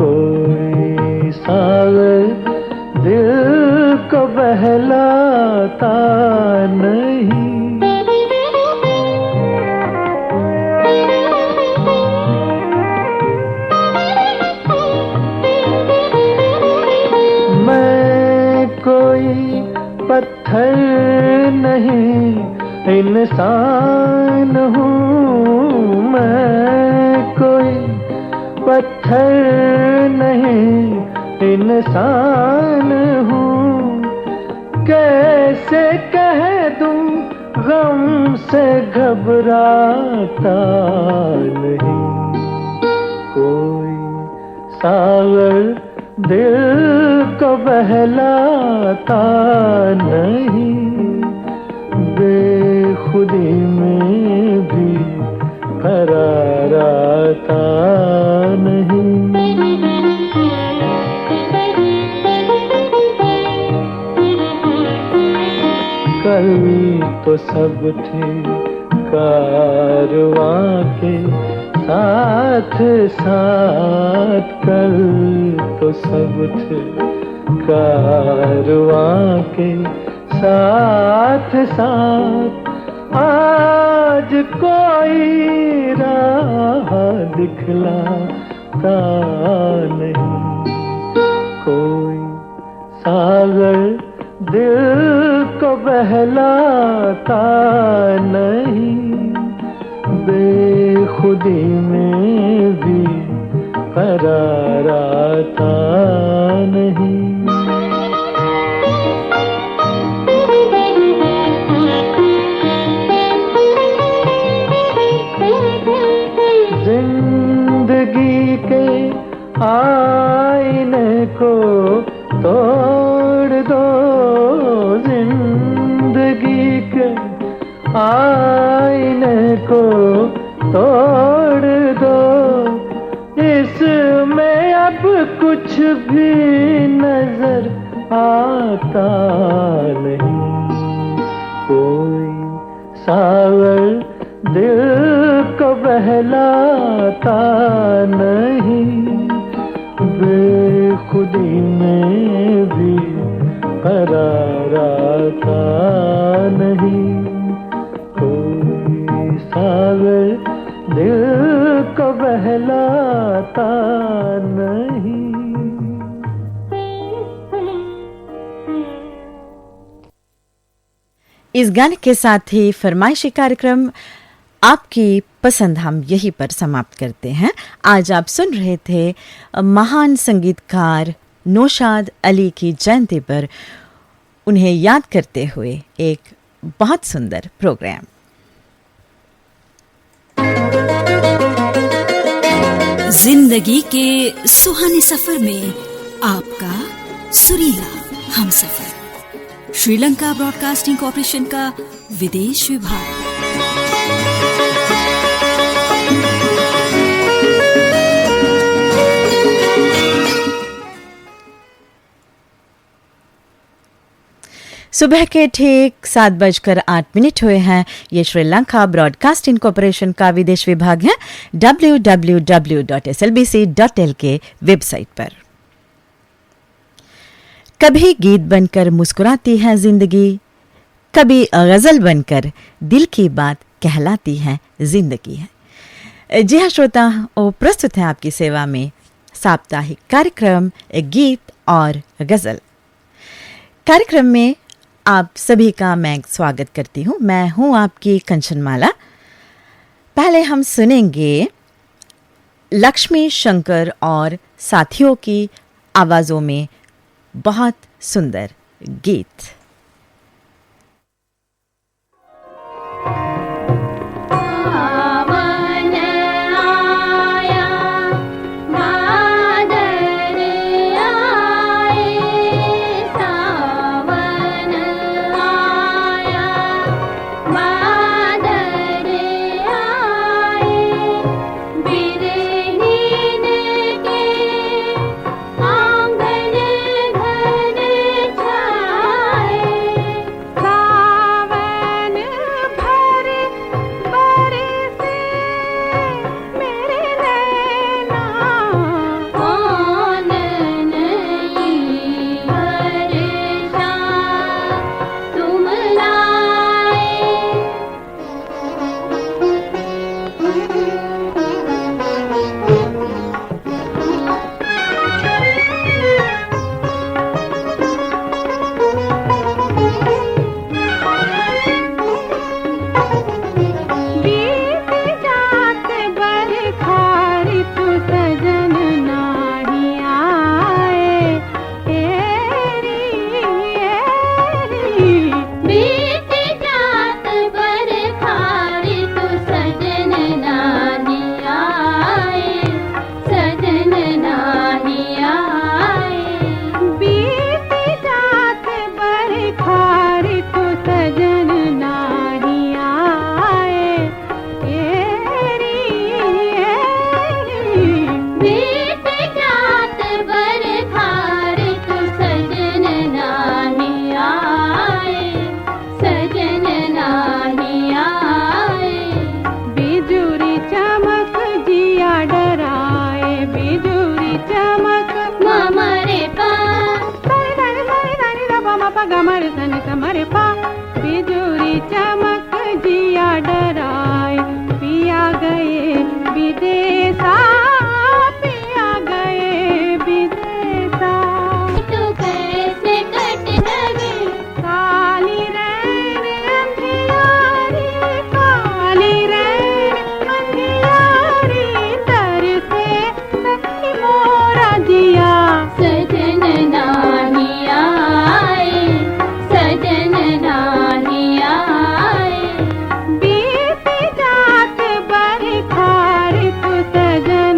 कोई सागर दिल को बहलाता नहीं। मैं कोई पत्थर नहीं इंसान हूँ, मैं कोई पत्थर नहीं इंसान हूँ, कैसे कह दूँ गम से घबराता नहीं, कोई सागर दिल को बहलाता नहीं, बेखुदी में भी करार आता नहीं। कल तो सब थे कारवां के साथ साथ, कल तो सब थे कारवां के साथ साथ, आज कोई राह दिखलाता नहीं, कोई सागर दिल को बहलाता नहीं, बेखुदी में भी करार आता नहीं। जिंदगी के आईने को तोड़ दो, जिंदगी के आईने को तोड़ दो, इसमें अब कुछ भी नजर आता नहीं, कोई सागर दिल को बहलाता नहीं, बेखुदी में भी करार आता नहीं, कोई सागर दिल को बहलाता नहीं। इस गाने के साथ ही फरमाइशी कार्यक्रम आपकी पसंद हम यहीं पर समाप्त करते हैं। आज आप सुन रहे थे महान संगीतकार नौशाद अली की जयंती पर उन्हें याद करते हुए एक बहुत सुंदर प्रोग्राम। जिंदगी के सुहाने सफर में आपका सुरीला हमसफर, श्रीलंका ब्रॉडकास्टिंग कॉर्पोरेशन का विदेश विभाग। सुबह के ठीक 7:08 हुए हैं। ये श्रीलंका ब्रॉडकास्टिंग कॉर्पोरेशन का विदेश विभाग है। www.slbc.lk वेबसाइट पर कभी गीत बनकर मुस्कुराती है जिंदगी, कभी गजल बनकर दिल की बात कहलाती है जिंदगी है। जी हाँ श्रोता, वो प्रस्तुत है आपकी सेवा में साप्ताहिक कार्यक्रम एक गीत और गजल। कार्यक्रम में आप सभी का मैं स्वागत करती हूँ। मैं हूँ आपकी कंचनमाला। पहले हम सुनेंगे लक्ष्मी शंकर और साथियों की आवाज़ों में बहुत सुंदर गीत। बीत जात बरखा ऋतु सजन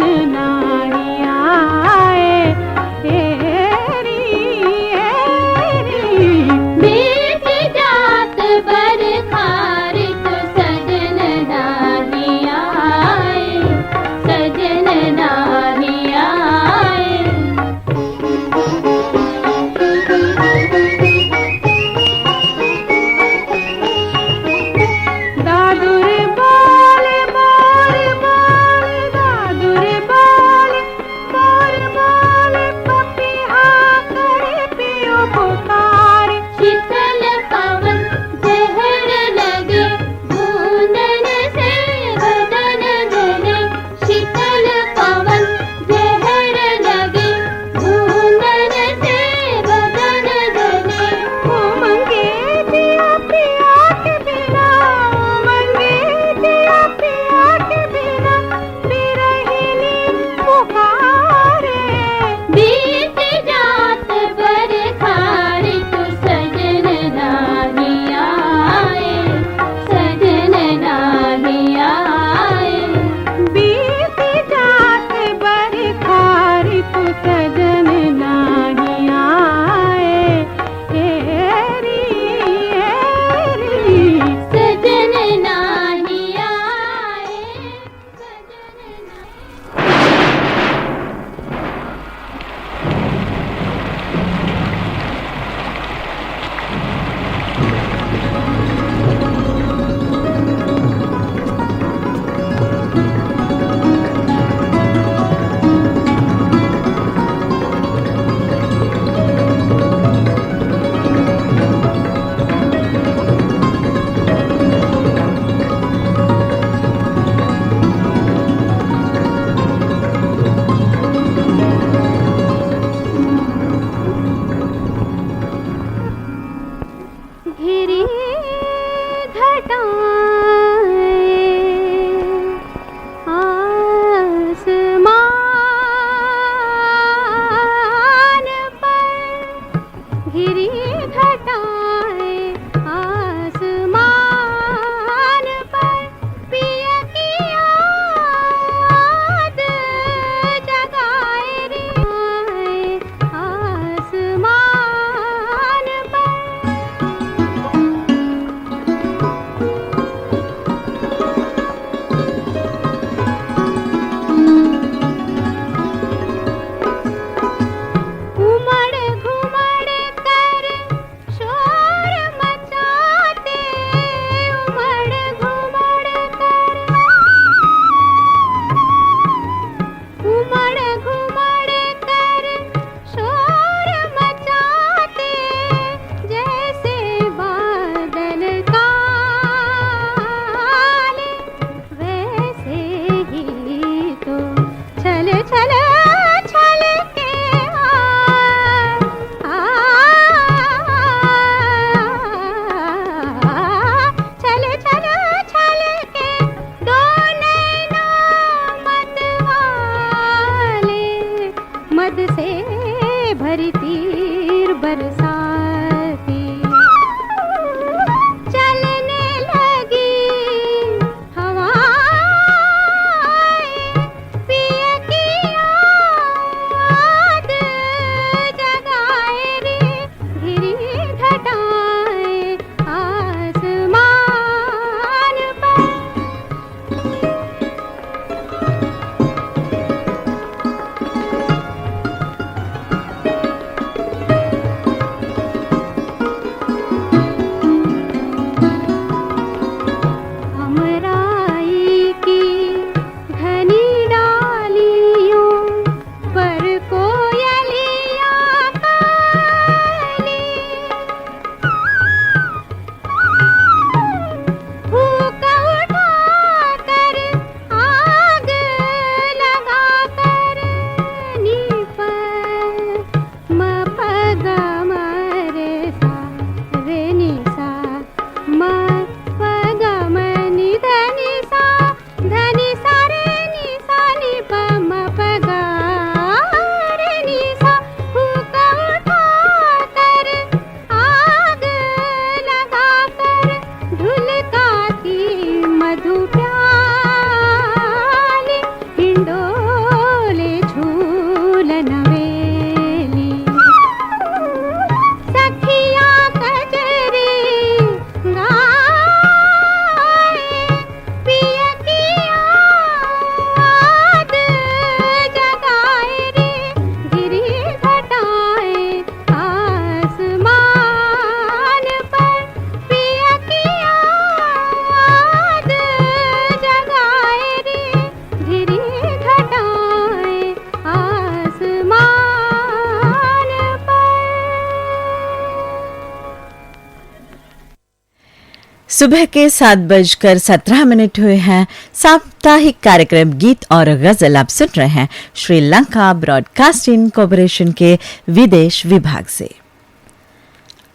सुबह के 7:17 हुए हैं। साप्ताहिक कार्यक्रम गीत और गजल आप सुन रहे हैं श्रीलंका ब्रॉडकास्टिंग कॉरपोरेशन के विदेश विभाग से।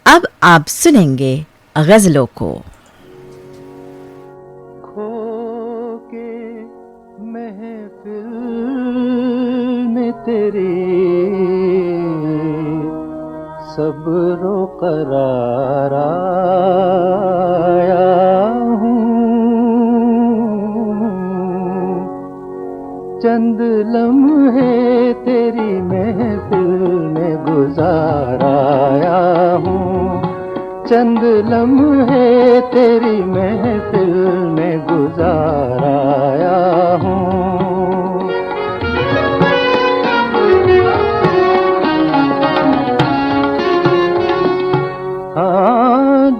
अब आप सुनेंगे गजलों को। खो के महफिल में तेरे सब्रो करार आया हूँ, चंद लम्हे तेरी महफिल में गुजाराया हूँ, चंद लम्हे तेरी महफिल में गुजाराया हूँ।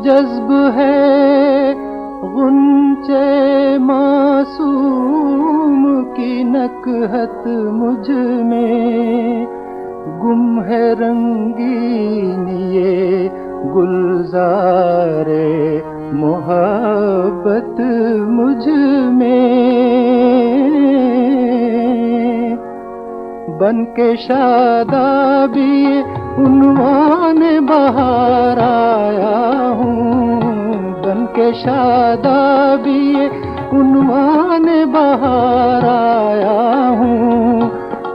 जज्ब है गुंचे मासूम की नकहत मुझ में, गुम है रंगीन ये गुलजारे मोहब्बत मुझ में, बन के शादाबी उन्वान बहार आया हूँ, बन के शादाबी ये उन्वान बहार आया हूँ,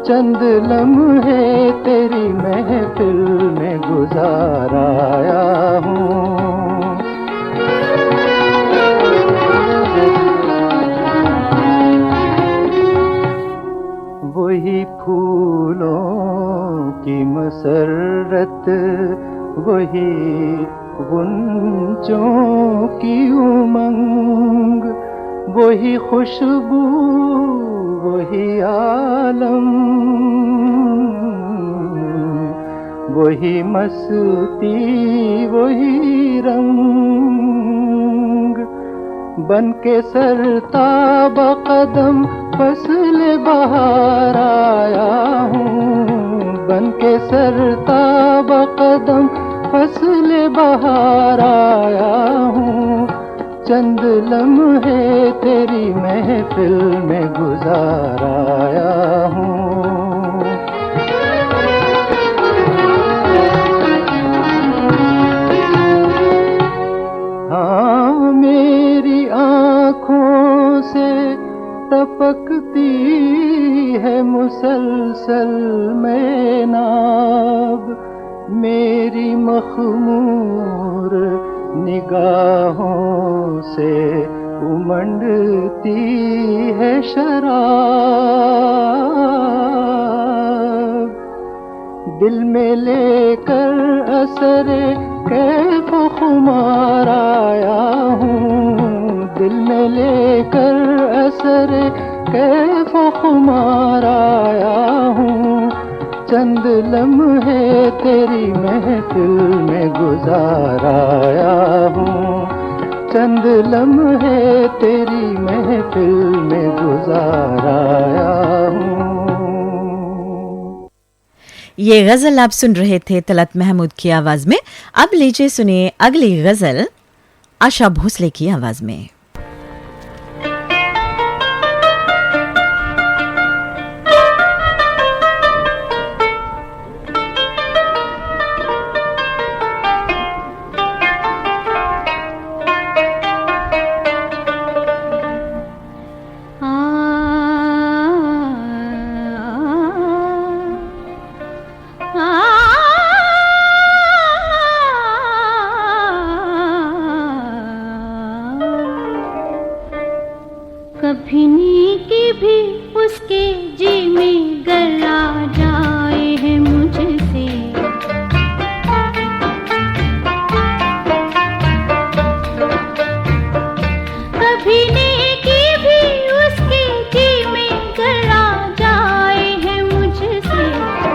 चंद लम्हे तेरी महफिल में गुजार आया हूँ। वही फूलों की मसरत, वही गुंजों की उमंग, वही खुशबू वही आलम, वही मस्ती वही रंग, बन के सरताब कदम फसल बहार आया हूँ, बन के सरताब कदम फसल बहार आया हूँ, चंद लम्हे तेरी महफिल में गुजार आया हूँ। हाँ मेरी आँखों से टपकती है मुसलसल में नाब, मेरी मखमूर निगाहों से उमंडती है शराब, दिल में लेकर असरे कैफ खुमार आया हूँ, दिल में लेकर असरे कैफ खुमार आया हूँ, चंद लम्हे तेरी महफिल में गुजार आया हूँ, चंद लम्हे तेरी महफिल में गुजार आया हूँ। ये गजल आप सुन रहे थे तलत महमूद की आवाज में। अब लीजिए सुनिए अगली गजल आशा भोसले की आवाज में। कभी नेकी भी उसके जी में गला जाए है मुझसे, कभी नेकी भी उसके जी में गला जाए है मुझसे,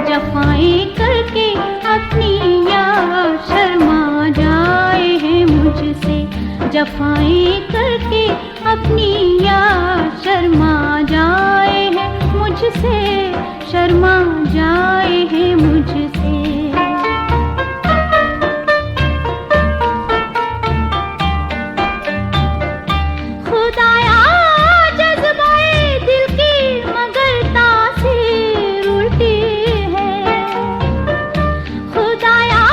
जफाएं करके अपनी यार शर्मा जाए है मुझसे, जफाएं करके अपनी यार शर्मा जाए है मुझसे, शर्मा जाए है मुझसे। खुदाया जज्बाए दिल की मगर तासीर उल्टी है, खुदाया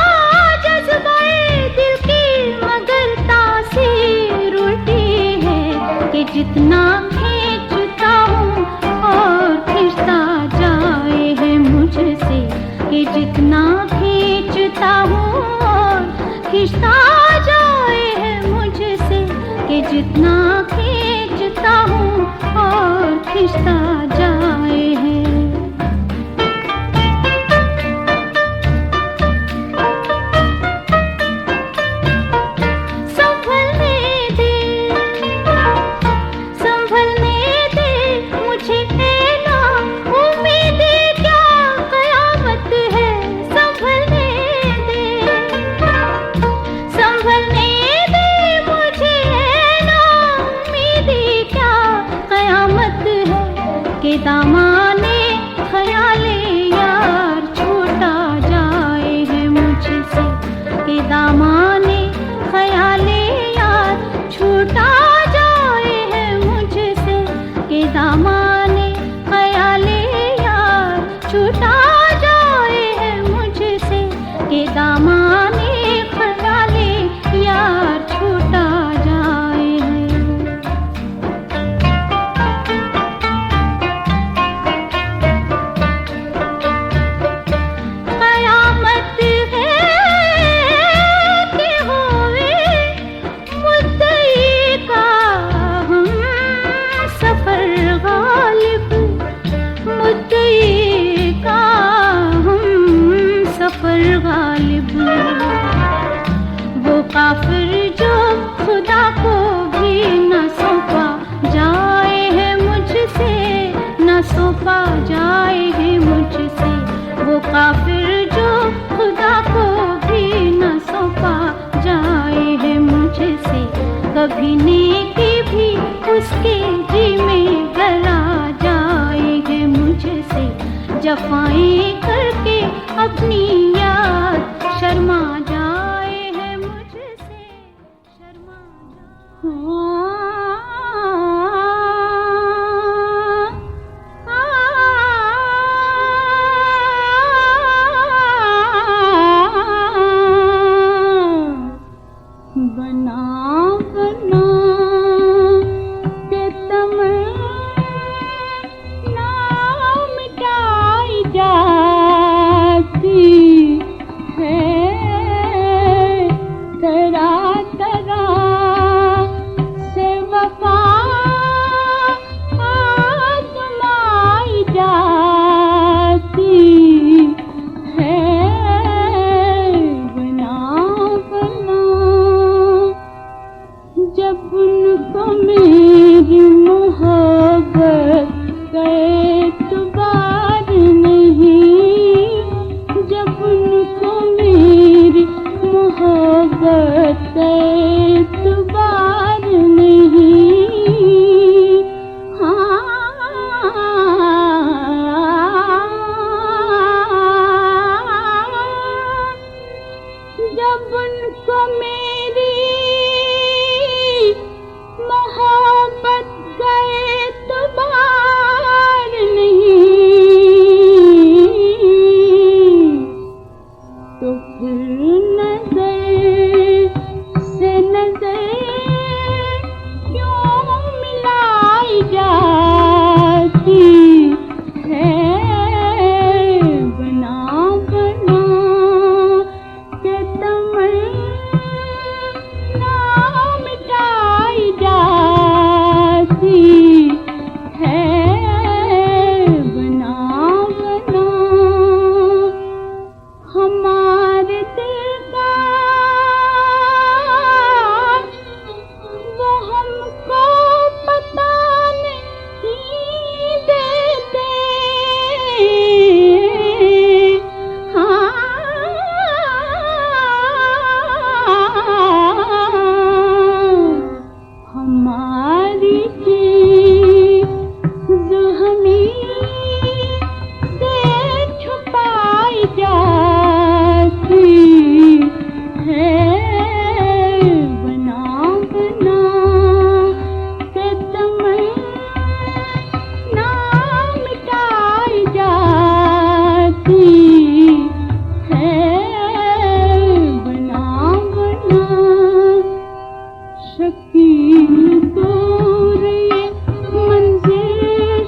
जज्बाए दिल की मगर तासीर उल्टी है, कि जितना खींचता हूँ और खींचता जाए है मुझसे, कि जितना खींचता हूँ और खींचता जाए है मुझसे, कि जितना खींचता हूँ और खींचता जाए है। के दामाने ख्याले यार छूटा जाए है मुझसे, के दामाने ख्याले यार छूटा जाए है मुझसे, के दामाने ख्याले यार छूटा जाए है मुझसे, के दामाने ख्याले यार छूटा जाए। काफिर जो खुदा को भी न सौंपा जाए है मुझसे, न सौंपा जाए है मुझसे। वो काफिर जो खुदा को भी न सौंपा जाए है मुझसे। कभी नेकी भी उसके जी में गला जाए है मुझसे। जफाएं करके अपनी याद शर्मा जाए है मुझसे, शर्मा बना बना के तमन्ना मिटाई जाती है। तरह तरह से वफा आजमाई जाती है। बना बना जब उनको मेरी मोहब्बत का एतबार नहीं, जब उनको मेरी मोहब्बत का एतबार नहीं। जब उनको मेरी मोहब्बत का एतबार नहीं, तो फिर नजर से नजर क्यों मिलाई जाती है। बना बना के तमन्ना मिटाई जाती है। बना बना हमारे दिल का वो हमको पता नहीं देते। हमारी चीज जो हमें से छुपाई जाती है। बना बना के तमन्ना मिटाई जाती है। बना बना शकील दूर ये मंजिल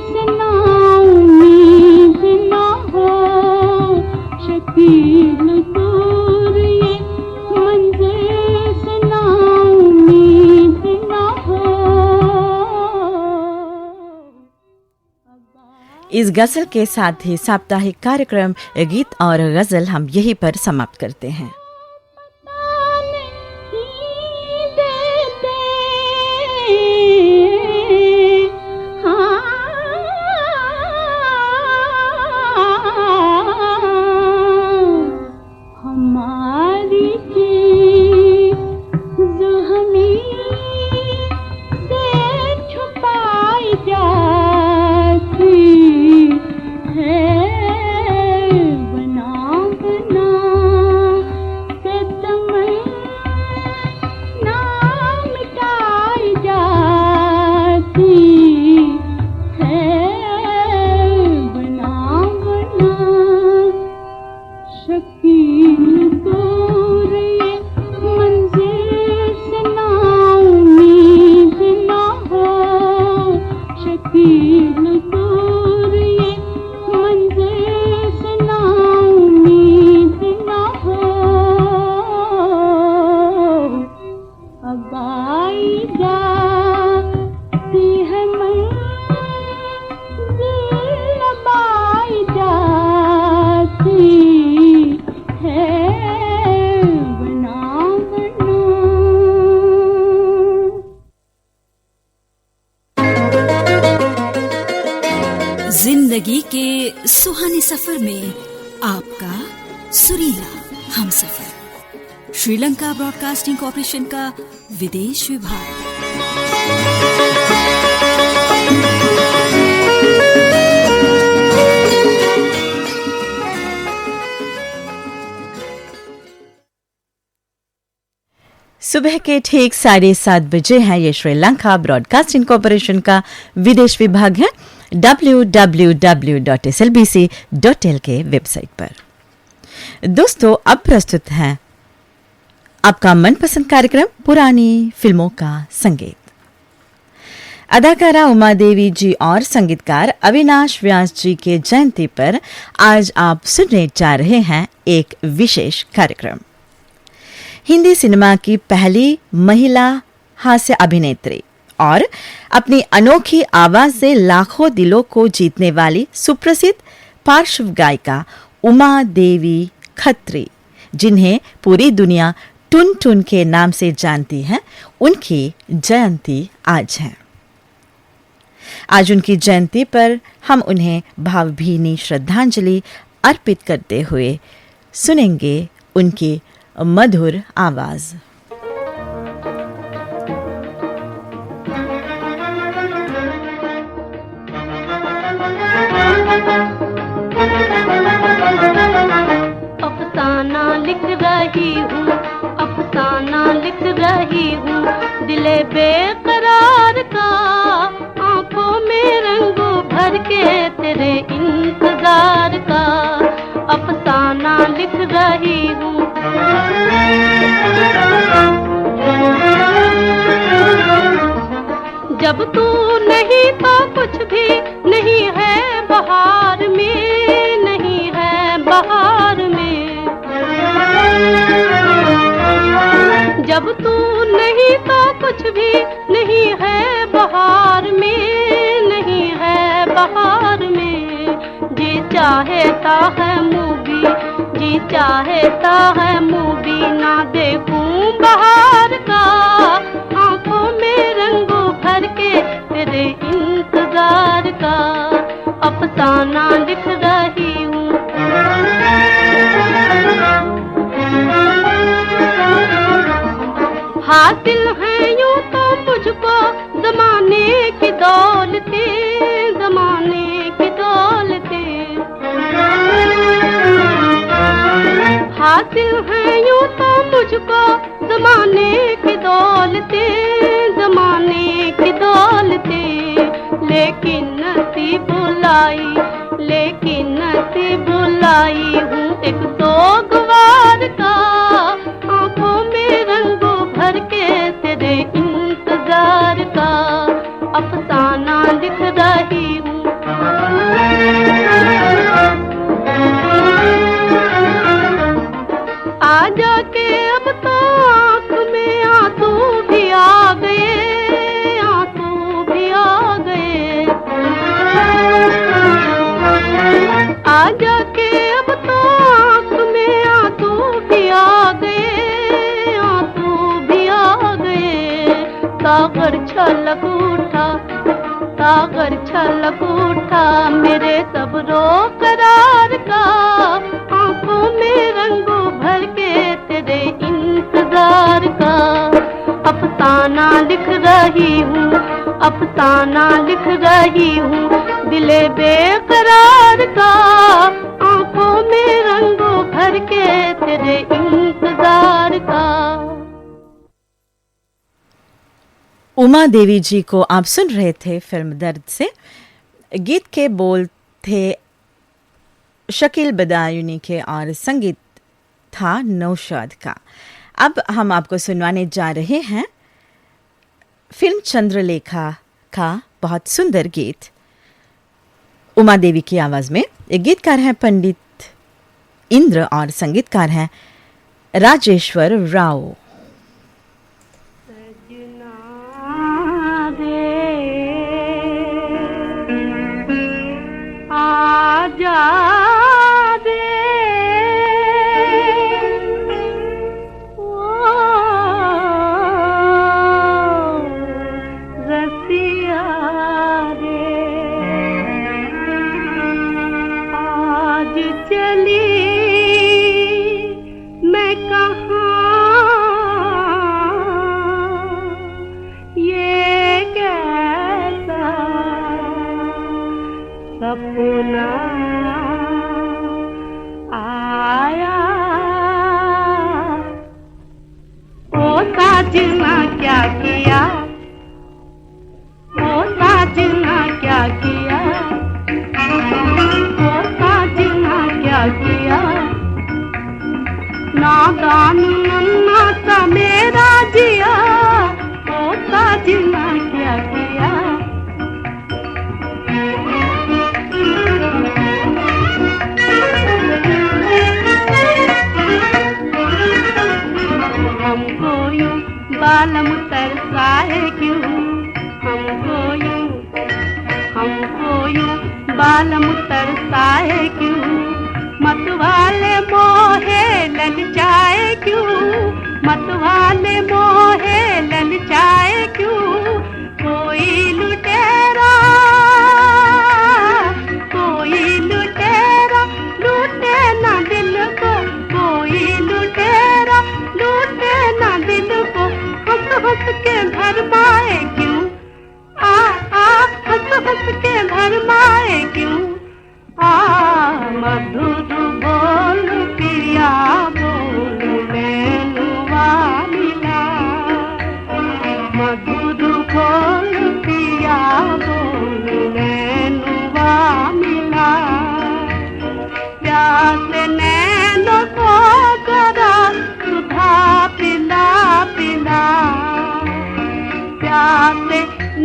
से ना उम्मीद ना हो। शकील दूर ये मंजिल से ना उम्मीद ना हो। इस गजल के साथ ही साप्ताहिक कार्यक्रम गीत और गजल हम यहीं पर समाप्त करते हैं। हमारी चीज जो हमें से छुपाई जाती है। बना बना के सुहाने सफर में आपका सुरीला हमसफर। श्रीलंका ब्रॉडकास्टिंग कॉर्पोरेशन का विदेश विभाग। सुबह के ठीक 7:30 बजे हैं। ये श्रीलंका ब्रॉडकास्टिंग कॉर्पोरेशन का विदेश विभाग है www.slbc.lk वेबसाइट पर। दोस्तों, अब प्रस्तुत है आपका मनपसंद कार्यक्रम पुरानी फिल्मों का संगीत। अदाकारा उमा देवी जी और संगीतकार अविनाश व्यास जी के जयंती पर आज आप सुनने जा रहे हैं एक विशेष कार्यक्रम। हिंदी सिनेमा की पहली महिला हास्य अभिनेत्री और अपनी अनोखी आवाज से लाखों दिलों को जीतने वाली सुप्रसिद्ध पार्श्व गायिका उमा देवी खत्री, जिन्हें पूरी दुनिया टुन टुन के नाम से जानती है, उनकी जयंती आज है। आज उनकी जयंती पर हम उन्हें भावभीनी श्रद्धांजलि अर्पित करते हुए सुनेंगे उनकी मधुर आवाज। अफसाना लिख रही हूँ, अफसाना लिख रही हूँ, दिले बेकरार का, आंखों में रंगो भर के तेरे इंतजार का। अफसाना लिख रही हूँ। जब तू नहीं तो कुछ भी नहीं है बहार में, नहीं है बहार में। जब तू नहीं तो कुछ भी नहीं है बहार में, नहीं है बहार में। जी चाहता है मूवी, जी चाहता है मूवी, ना देखूं बहार का, आंखों में रंगों भर के तेरे इंतजार का। अफसाना लिख रही हूँ। हासिल है यूं तो मुझको जमाने की दौलतें, जमाने की दौलतें। हासिल है यूं तो मुझको जमाने की दौलतें, जमाने की दौलतें। लेकिन नसीब बुलाई, लेकिन नसीब बुलाई हूँ एक सोगवार का, आंखों में रंगों भर के तेरे इंतजार का। अफसाना लिख रही हूँ। आजा के अब तो आँख में आंसू भी आ गए, आंसू भी आ गए। आजा के अब तो आँख में आंसू भी आ गए, आंसू भी आ गए। सागर छलक उठा, सागर छलक उठा मेरे सब्रो करार का, आंखों में रंगों भर के तेरे इंतजार का। अफसाना लिख रही हूँ, अफसाना लिख रही हूँ, दिले बेकरार का, आंखों में रंगों भर के तेरे इंतजार का। उमा देवी जी को आप सुन रहे थे फिल्म दर्द से। गीत के बोल थे शकील बदायूनी के और संगीत था नौशाद का। अब हम आपको सुनवाने जा रहे हैं फिल्म चंद्रलेखा का बहुत सुंदर गीत उमा देवी की आवाज में। गीतकार हैं पंडित इंद्र और संगीतकार हैं राजेश्वर राव। आजा दे ओ रसिया रे, साजना क्या किया, ओ साजना क्या किया, ओ साजना क्या किया। नादान नन्हा सा मेरा जिया, ओ साजना क्या किया। हमको यूं बालम तरसा है क्यों, हमको यूं बालम तरसा है क्यों। मतवाले मोहे ललचाए क्यों, मतवाले मोहे ललचाए क्यों। कोई लुटेरा लूटे ना दिल को, कोई लुटेरा लूटे ना दिल को। हंस हंस के भरमाए क्यों, हंस हंस के भरमाए क्यों। मधुर बोल पिया बोल नैनुआ मिला, मधुर बोल पिया बोल नैनुआ मिला। प्यास नैनों को करा सुधा पिला पिला, प्यास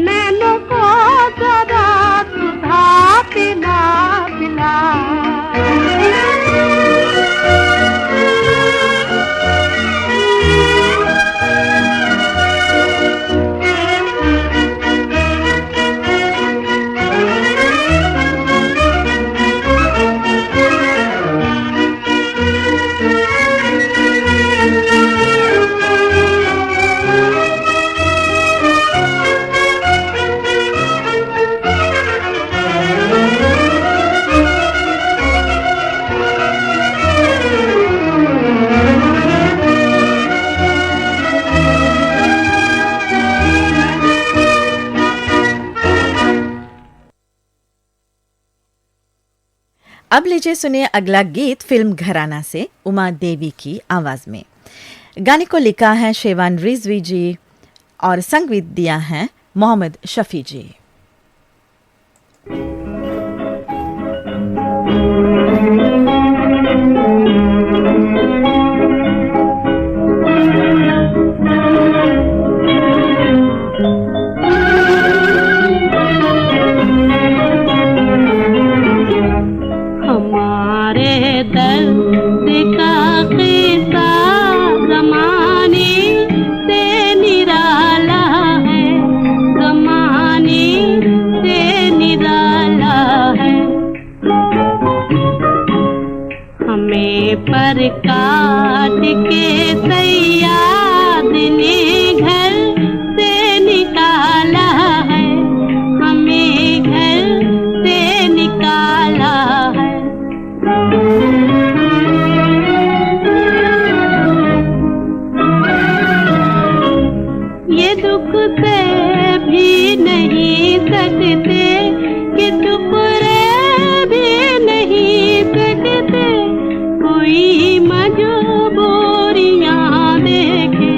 नैनों को करा सुधा पिला पिला। अब लीजिए सुनिए अगला गीत फिल्म घराना से उमा देवी की आवाज में। गाने को लिखा है शेवान रिजवी जी और संगीत दिया है मोहम्मद शफी जी। पर काट के सैयाद ने घर से निकाला है, हमें घर से निकाला है। ये दुख से भी नहीं सकते कि टुकड़े भी नहीं सकते। कोई मजबूरियां देखे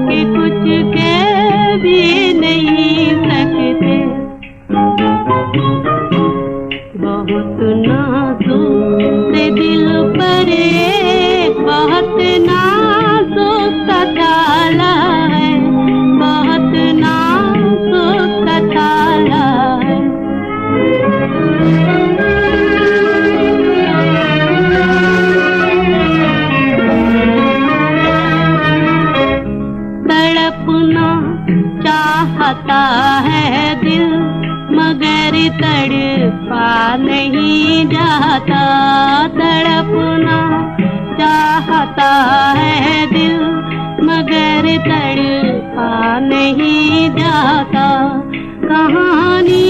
कि कुछ कह भी नहीं सकते। बहुत नाजुक से दिल पर बहुत नाजुक सताला है, बहुत नाजुक सताला है। चाहता है दिल मगर तड़पा नहीं जाता, तड़पना चाहता है दिल मगर तड़पा नहीं जाता। कहानी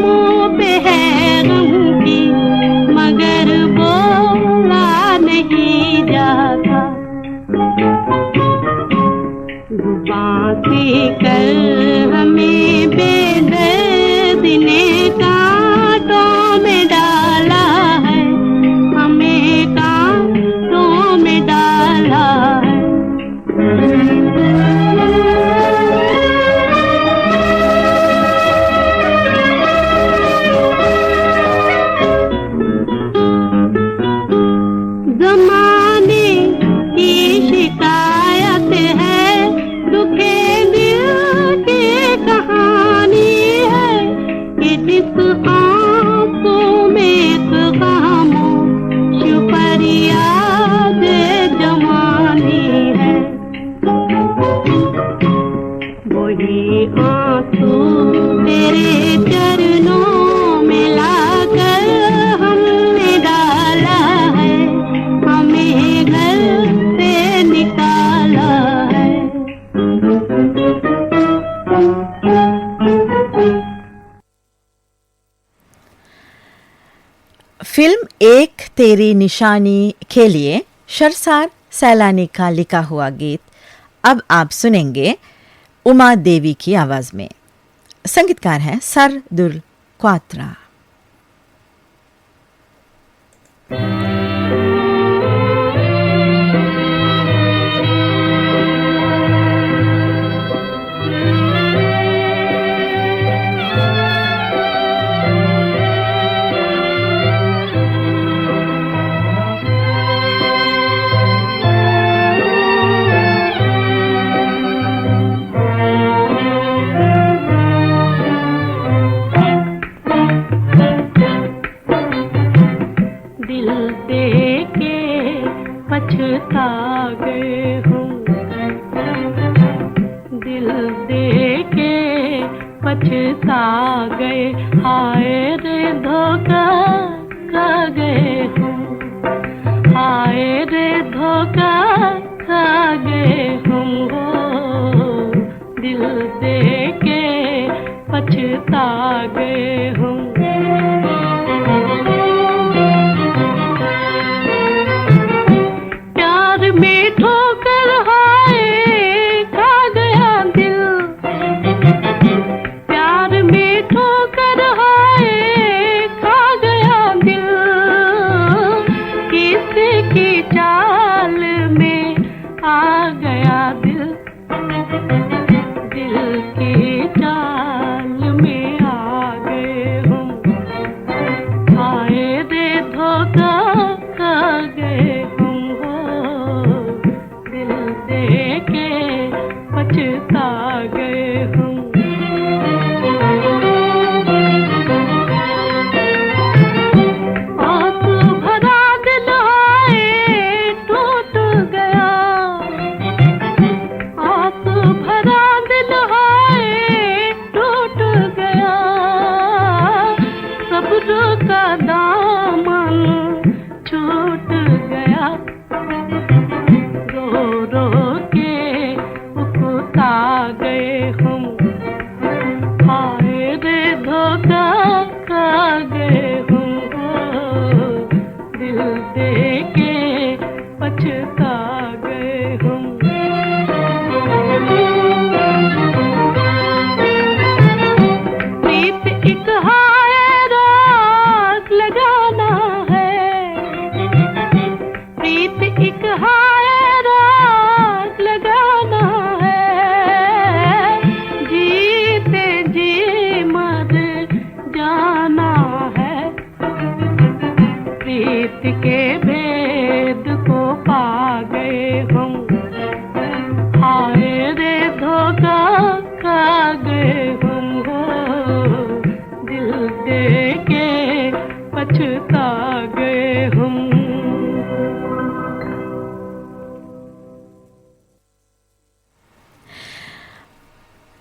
मुँह पे है गम की मगर बोला नहीं जाता। बातें कर हमें बेदर्द ने कांटों में डाला है, हमें कांटों में डाला है। वही आंसू तेरे चरणों में लाकर हमने डाला है, हमें घर से निकाला है। फिल्म एक तेरी निशानी के लिए शर्मसार सैलानी का लिखा हुआ गीत अब आप सुनेंगे उमा देवी की आवाज में। संगीतकार हैं सरदुल क्वात्रा। पछता गए हूँ, दिल दे के पछता गए, हाय रे धोखा खा गए हूँ, हाय रे धोखा खा गए हूँ, दिल दे के पछता गए हूँ।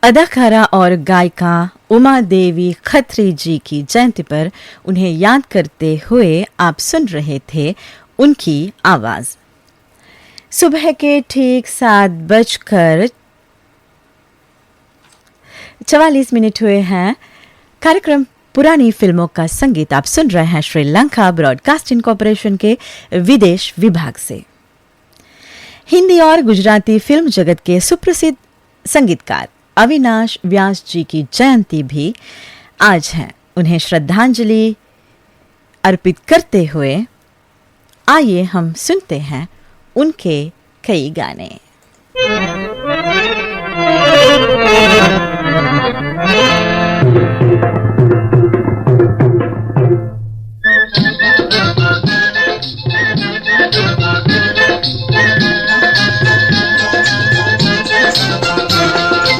अदाकारा और गायिका उमा देवी खत्री जी की जयंती पर उन्हें याद करते हुए आप सुन रहे थे उनकी आवाज। सुबह के ठीक 7:44 हुए हैं। कार्यक्रम पुरानी फिल्मों का संगीत आप सुन रहे हैं श्रीलंका ब्रॉडकास्टिंग कॉरपोरेशन के विदेश विभाग से। हिंदी और गुजराती फिल्म जगत के सुप्रसिद्ध संगीतकार अविनाश व्यास जी की जयंती भी आज है। उन्हें श्रद्धांजलि अर्पित करते हुए आइए हम सुनते हैं उनके कई गाने।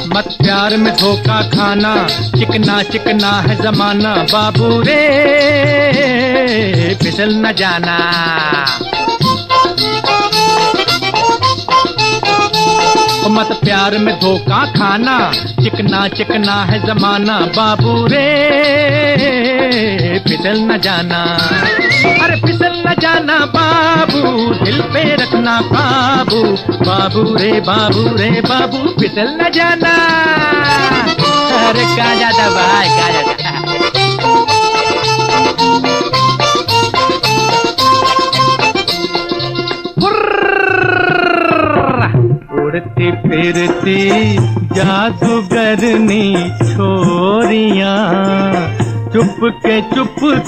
मत प्यार में धोखा खाना, चिकना चिकना है जमाना, बाबू रे फिसल न जाना। मत प्यार में धोखा खाना, चिकना चिकना है जमाना, बाबू रे फिसल न जाना, अरे फिसल न जाना बाबू, दिल पे रखना काबू, बाबू रे बाबू फिसल न जाना। अरे कहा जाता भाई, कहा जाता। उड़ती फिरती जादूगरनी छोरियां, चुप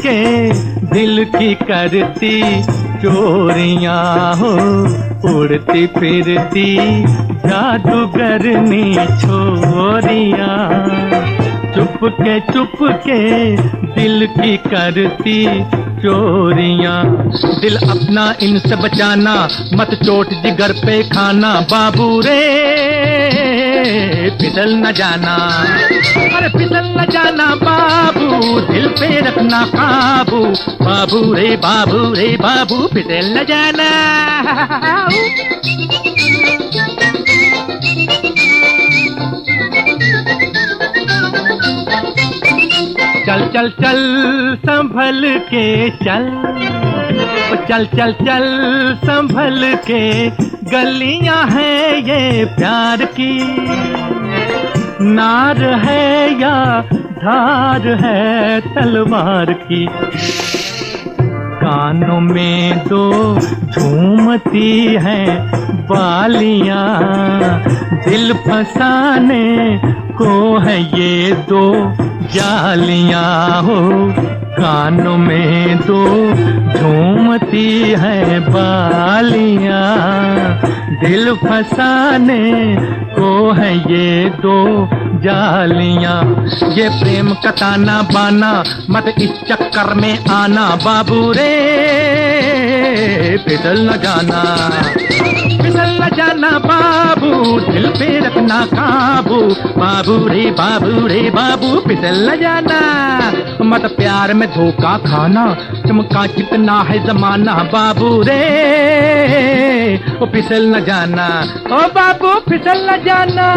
के दिल की करती चोरियां हो, उड़ती फिरती जादूगरनी छोरियां, चुप के दिल की करती चोरियां, दिल अपना इनसे बचाना, मत चोट जिगर पे खाना, बाबू रे फिसल न जाना, अरे फिसल न जाना बाबू, दिल पे रखना काबू, बाबू रे बाबू फिसल न जाना। चल चल चल संभल के चल, चल चल चल संभल के, गलियां हैं ये प्यार की, नार है या धार है तलवार की, कानों में दो झूमती हैं बालियां, दिल फंसाने को है ये दो जालियां हो, कानों में दो झूमती है बालियां, दिल फंसाने को है ये दो जालियां, ये प्रेम का ताना बाना, मत इस चक्कर में आना, बाबू रे फिसल न जाना, फिसल न जाना बाबू, दिल पे रखना काबू, बाबू रे बाबू फिसल न जाना, मत प्यार में धोखा खाना, चमका कितना है जमाना, बाबू रे ओ फिसल न जाना, ओ बाबू फिसल न जाना।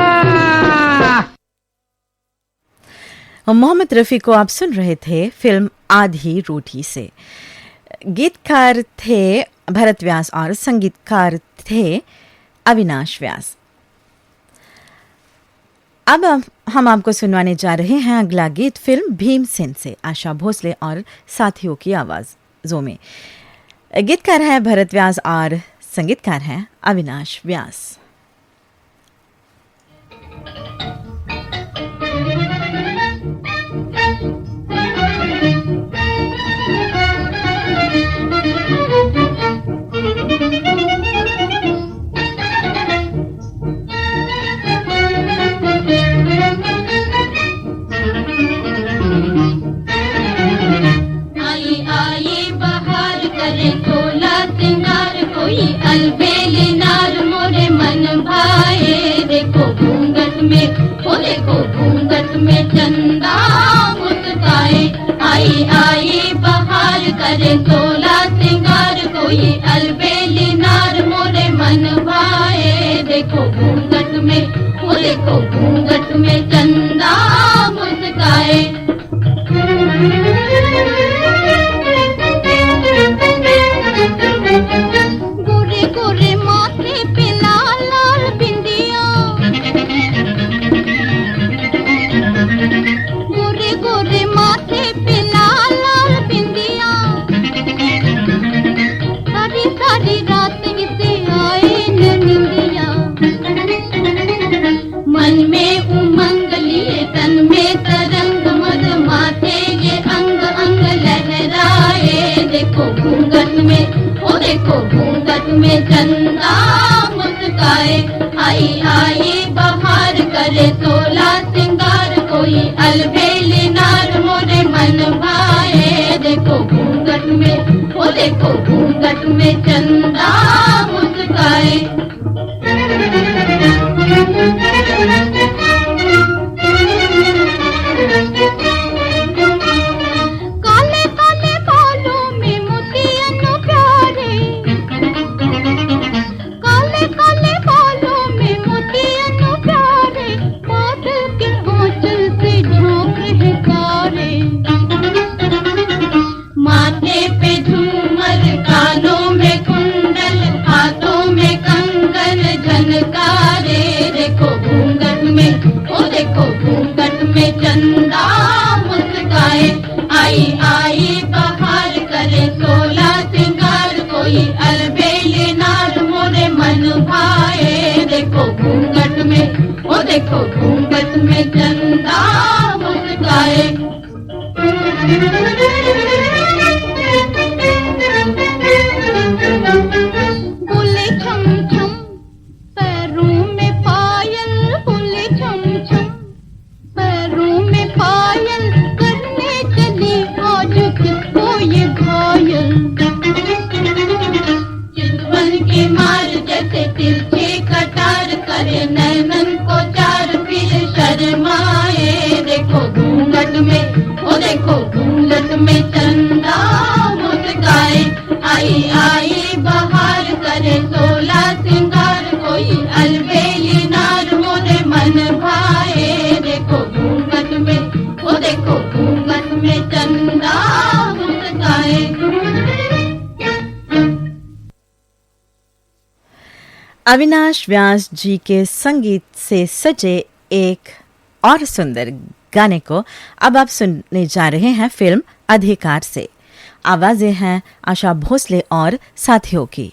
मोहम्मद रफ़ी को आप सुन रहे थे फिल्म आधी रोटी से। गीतकार थे भरत व्यास और संगीतकार थे अविनाश व्यास। अब हम आपको सुनवाने जा रहे हैं अगला गीत फिल्म भीमसेन से, आशा भोसले और साथियों की आवाज़ों में। गीतकार है भरत व्यास और संगीतकार है अविनाश व्यास। अलबेली नार मोरे मन भाए, देखो घूंघट में, ओ देखो घूंघट में चंदा मुस्काए, आई आई बहार करे सोला सिंगार, कोई अलबेली नार मोरे मन भाए, देखो घूंघट में, ओ देखो घूंघट में चंदा मुस्काए। गोरे माथे पे लाल लाल बिंदिया, गोरे गोरे माथे पे लाल लाल बिंदिया, सारी सारी रात इसे आए न निंदिया, मन में उमंग लिए तन में तरंग, मद माथे ये अंग अंग लहराए, देखो घूंघट में, ओ देखो घूंघट में चंदा मुस्काए, आई आई बहार करे सोला सिंगार, कोई अलबेली नार मोरे मन भाए, देखो घूंघट में, ओ देखो घूंघट में चंदा मुस्काए। काले काले बालों में मोतियन प्यारे, काले काले बालों में मोतियन घूंघट में चंदा मुस्काए। बोले छम छम पैरों में पायल, बोले छम छम पैरों में पायल, करने चली आज किसको ये घायल। चितवन के मार जैसे तिरछे कटार करे नैनन को चार फिर शर्माए। देखो घूंघट में, ओ देखो घूंघट में चंदा मुस्काए। आई आई बहार करे 16 सिंगार, कोई अलबेली नार मोरे मन भाए। देखो घूंघट में, ओ देखो घूंघट में चंदा मुस्काए। अविनाश व्यास जी के संगीत से सजे एक और सुंदर गाने को अब आप सुनने जा रहे हैं फिल्म अधिकार से। आवाजें हैं आशा भोसले और साथियों की।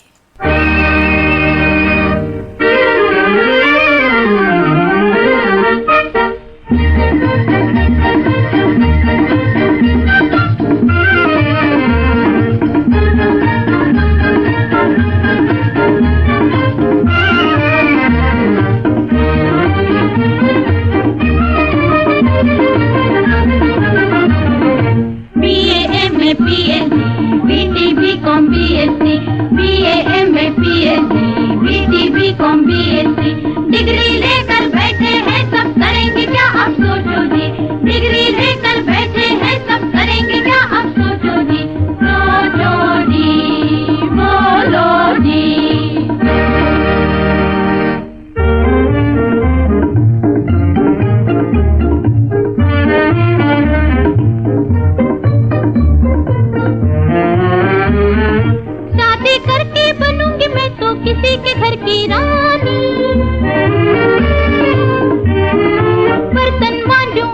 डिग्री लेकर बैठे हैं सब करेंगे क्या अब सोचो जी। डिग्री लेकर बैठे हैं सब करेंगे क्या अब सोचो जी। सोचो जी, बोलो जी। शादी करके बनूंगी मैं तो किसी के घर की रानी। बर्तन मांजूं,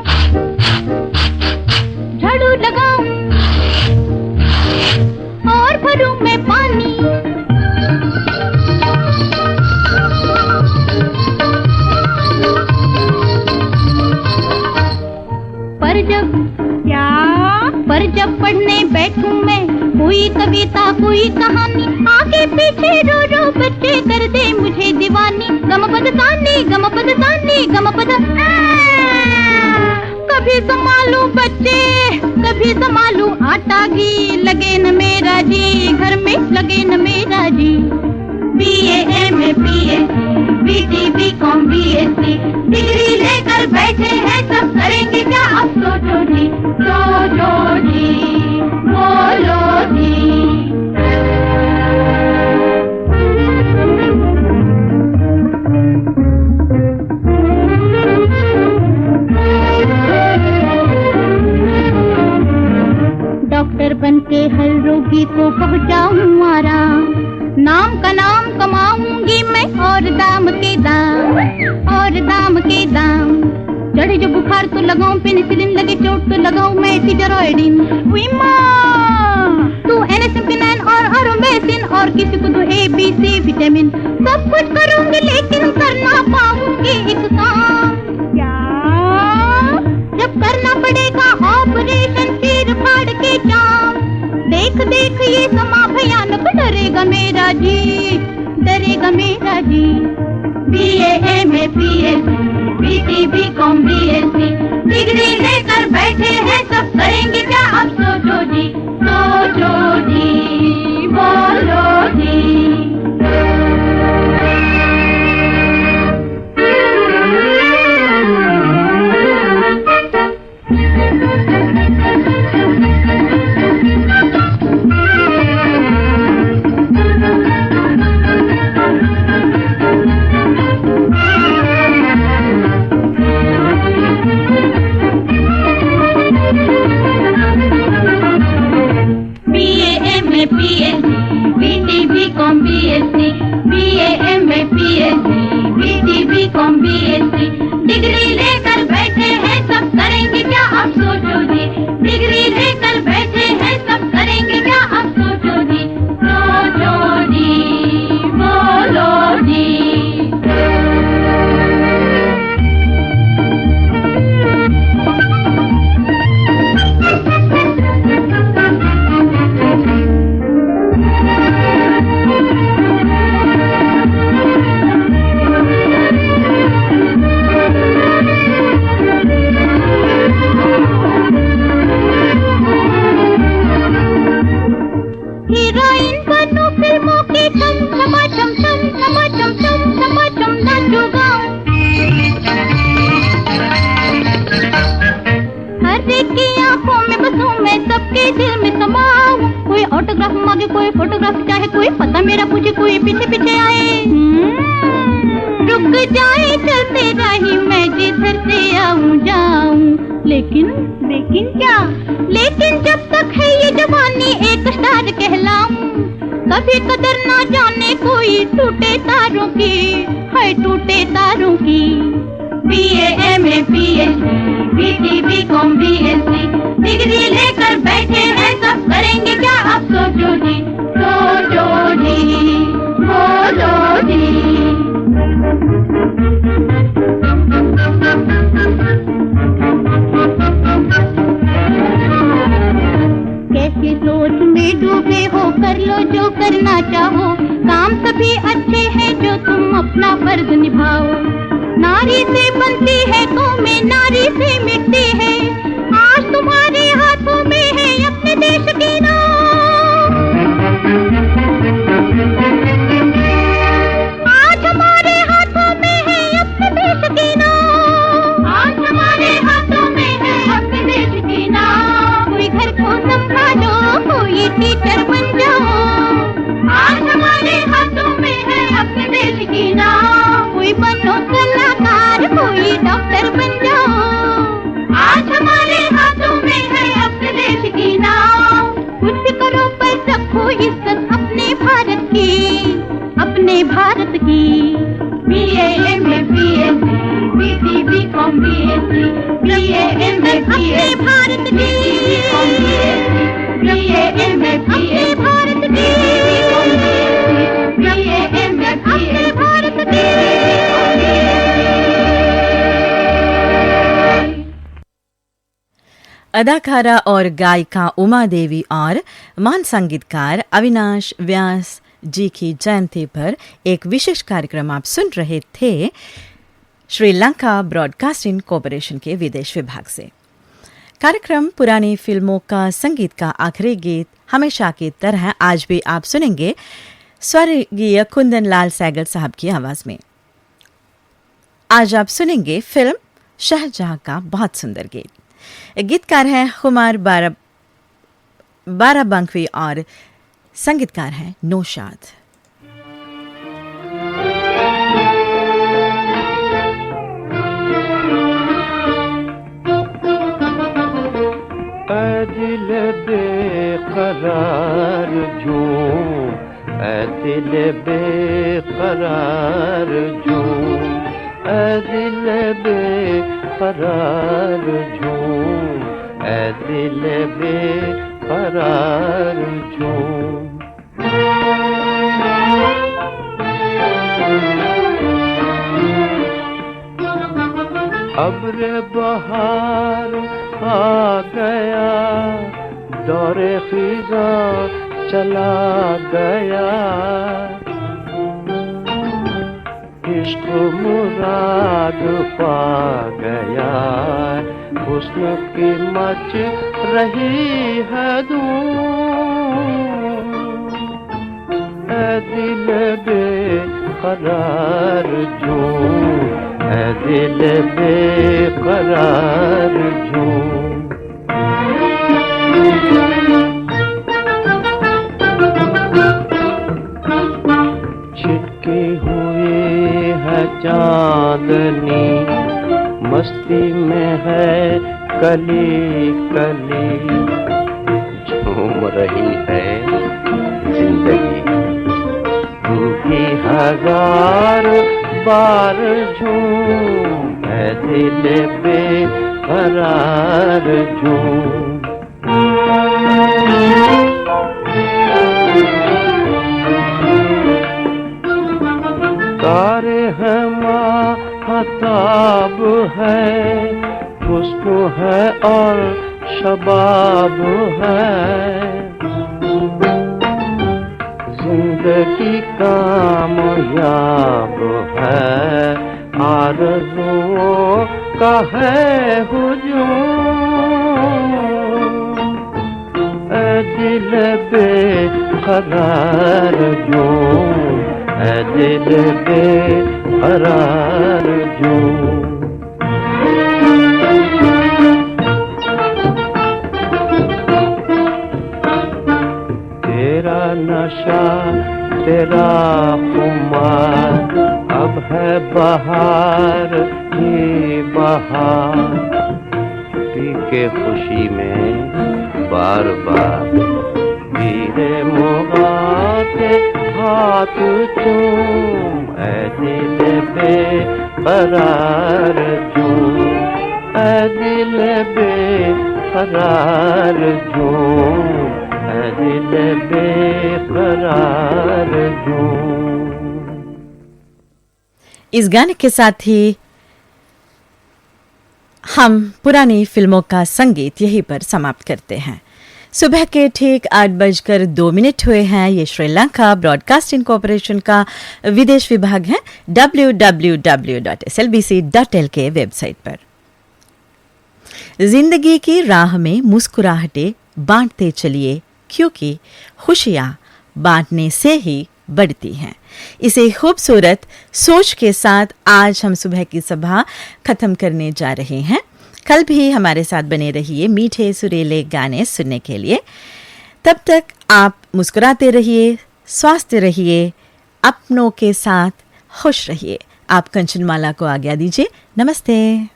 झाड़ू लगाऊं और भरूं मैं पानी। पर जब पढ़ने बैठूं मैं कोई कविता कोई कहानी, आगे पीछे रो रो बच्चे कर दे मुझे दीवानी। गमपद तानी गमपद तानी गमपद। कभी संभालूं बच्चे कभी संभालूं आटा घी, लगे न मेरा जी घर में लगे न मेरा जी। BA MA PhD BD BCom BSc degree लेकर बैठे हैं सब करेंगे क्या अब सोचो जी। सोचो जी, बोलो जी। डॉक्टर बनके हर रोगी को पहुंचाऊं आराम, नाम का नाम कमाऊंगी मैं और दाम के दाम, और दाम के दाम। चढ़े जो बुखार तो लगाऊं पेनिसिलिन, लगे चोट तो लगाऊं मैं स्टेरॉइडिन। हुई माँ तू एनेसिपिनाइन और अरोमेसिन और किसी को दो ABC विटामिन। सब कुछ करूंगी लेकिन कर ना पाऊंगी एक काम। क्या? जब करना पड़ेगा ऑपरेशन सिर फाड़ के जाम। देख देख ये समा भयानक डरेगा मेरा जी, डरेगा मेरा जी। BA MA PhD BD BCom BSc degree लेकर बैठे हैं सब करेंगे क्या अब सोचो जी। सोचो जी, बोलो जी। डिग्री लेकर बैठे हैं सब करेंगे क्या अब सोचो जी। डिग्री लेकर बैठे हैं सब करेंगे क्या अब सोचो जी। सोचो जी, बोलो जी। मांगे कोई फोटोग्राफ चाहे कोई पता मेरा पूछे कोई पीछे पीछे आए। रुक जाए चलते रही मैं जिधर से आऊं जाऊं, लेकिन क्या, लेकिन जब तक है ये जवानी एक स्टार कहलाऊं। कभी कदर ना जाने कोई टूटे तारों की, है टूटे तारों की। BA MA PhD BT BCom BSc degree लेकर बैठे हैं सब, करेंगे क्या अब सोचो जी, सोचो जी, बोलो जी। कैसी सोच में डूबे हो, कर लो जो करना चाहो, काम सभी अच्छे हैं जो तुम अपना फर्ज निभाओ। नारी से बनती है कौमें, नारी से मिटती है, आज तुम्हारे हाथों में है अपने देश की नाव। आज हमारे हाथों में है अपने देश की नाव, आज हमारे हाथों में है अपने देश की नाव। कोई घर को संभालो, कोई टीचर बन जाओ, आज हमारे हाथों में है अपने देश की नाव। कोई बनो कलाकार, कोई डॉक्टर बन जाओ, आज हमारे हाथों में है अपने देश की नाव। कुछ भी करो पर रखो इज्जत अपने भारत की, अपने भारत की। BA MA PhD BT BCom BSc BA MA अपने भारत की, BA MA अपने भारत की, BA MA अपने भारत की। अदाकारा और गायिका उमा देवी और महान संगीतकार अविनाश व्यास जी की जयंती पर एक विशेष कार्यक्रम आप सुन रहे थे श्रीलंका ब्रॉडकास्टिंग कॉरपोरेशन के विदेश विभाग से। कार्यक्रम पुरानी फिल्मों का संगीत का आखिरी गीत हमेशा की तरह आज भी आप सुनेंगे स्वर्गीय कुंदन लाल सहगल साहब की आवाज में। आज आप सुनेंगे फिल्म शाहजहां का बहुत सुंदर गीत। गीतकार हैं खुमार बाराबंकी और संगीतकार हैं नौशाद। ऐ दिल बेकरार झूम, ऐ दिल बेकरार झूम, ऐ दिल बेकरार झूम, ऐ दिल बेकरार झूम। अब्र बहार आ गया, दौरे खिज़ा चला गया, इश्क मुराद पा गया, हुस्न की मच रही है धूम। ऐ दिल बेकरार झूम, ऐ दिल बेकरार झूम। छिटकी हुई है चांदनी, मस्ती में है कली कली, झूम रही है जिंदगी। तू भी हजार बार झूम, ऐ दिल बेकरार झूम। तारे हैं महताब है, खुशबू है और शबाब है, जिंदगी कामयाब है, आरज़ुओं का है हुजूम। ऐ दिल बेकरार झूम, ऐ दिल बेकरार झूम। तेरा बहार के खुशी में बार बार धीरे मुहासे हाथ चूम ऐ दिल बेकरार झूम ऐ दिल बेकरार झूम ऐ दिल बेकरार झूम। इस गाने के साथ ही हम पुरानी फिल्मों का संगीत यहीं पर समाप्त करते हैं। सुबह के ठीक 8:02 हुए हैं। ये श्रीलंका ब्रॉडकास्टिंग कॉरपोरेशन का विदेश विभाग है, www.slbc.lk के वेबसाइट पर। जिंदगी की राह में मुस्कुराहटें बांटते चलिए, क्योंकि खुशियां बांटने से ही बढ़ती हैं। इसे खूबसूरत सोच के साथ आज हम सुबह की सभा खत्म करने जा रहे हैं। कल भी हमारे साथ बने रहिए मीठे सुरीले गाने सुनने के लिए। तब तक आप मुस्कुराते रहिए, स्वस्थ रहिए, अपनों के साथ खुश रहिए। आप कंचनमाला को आज्ञा दीजिए। नमस्ते।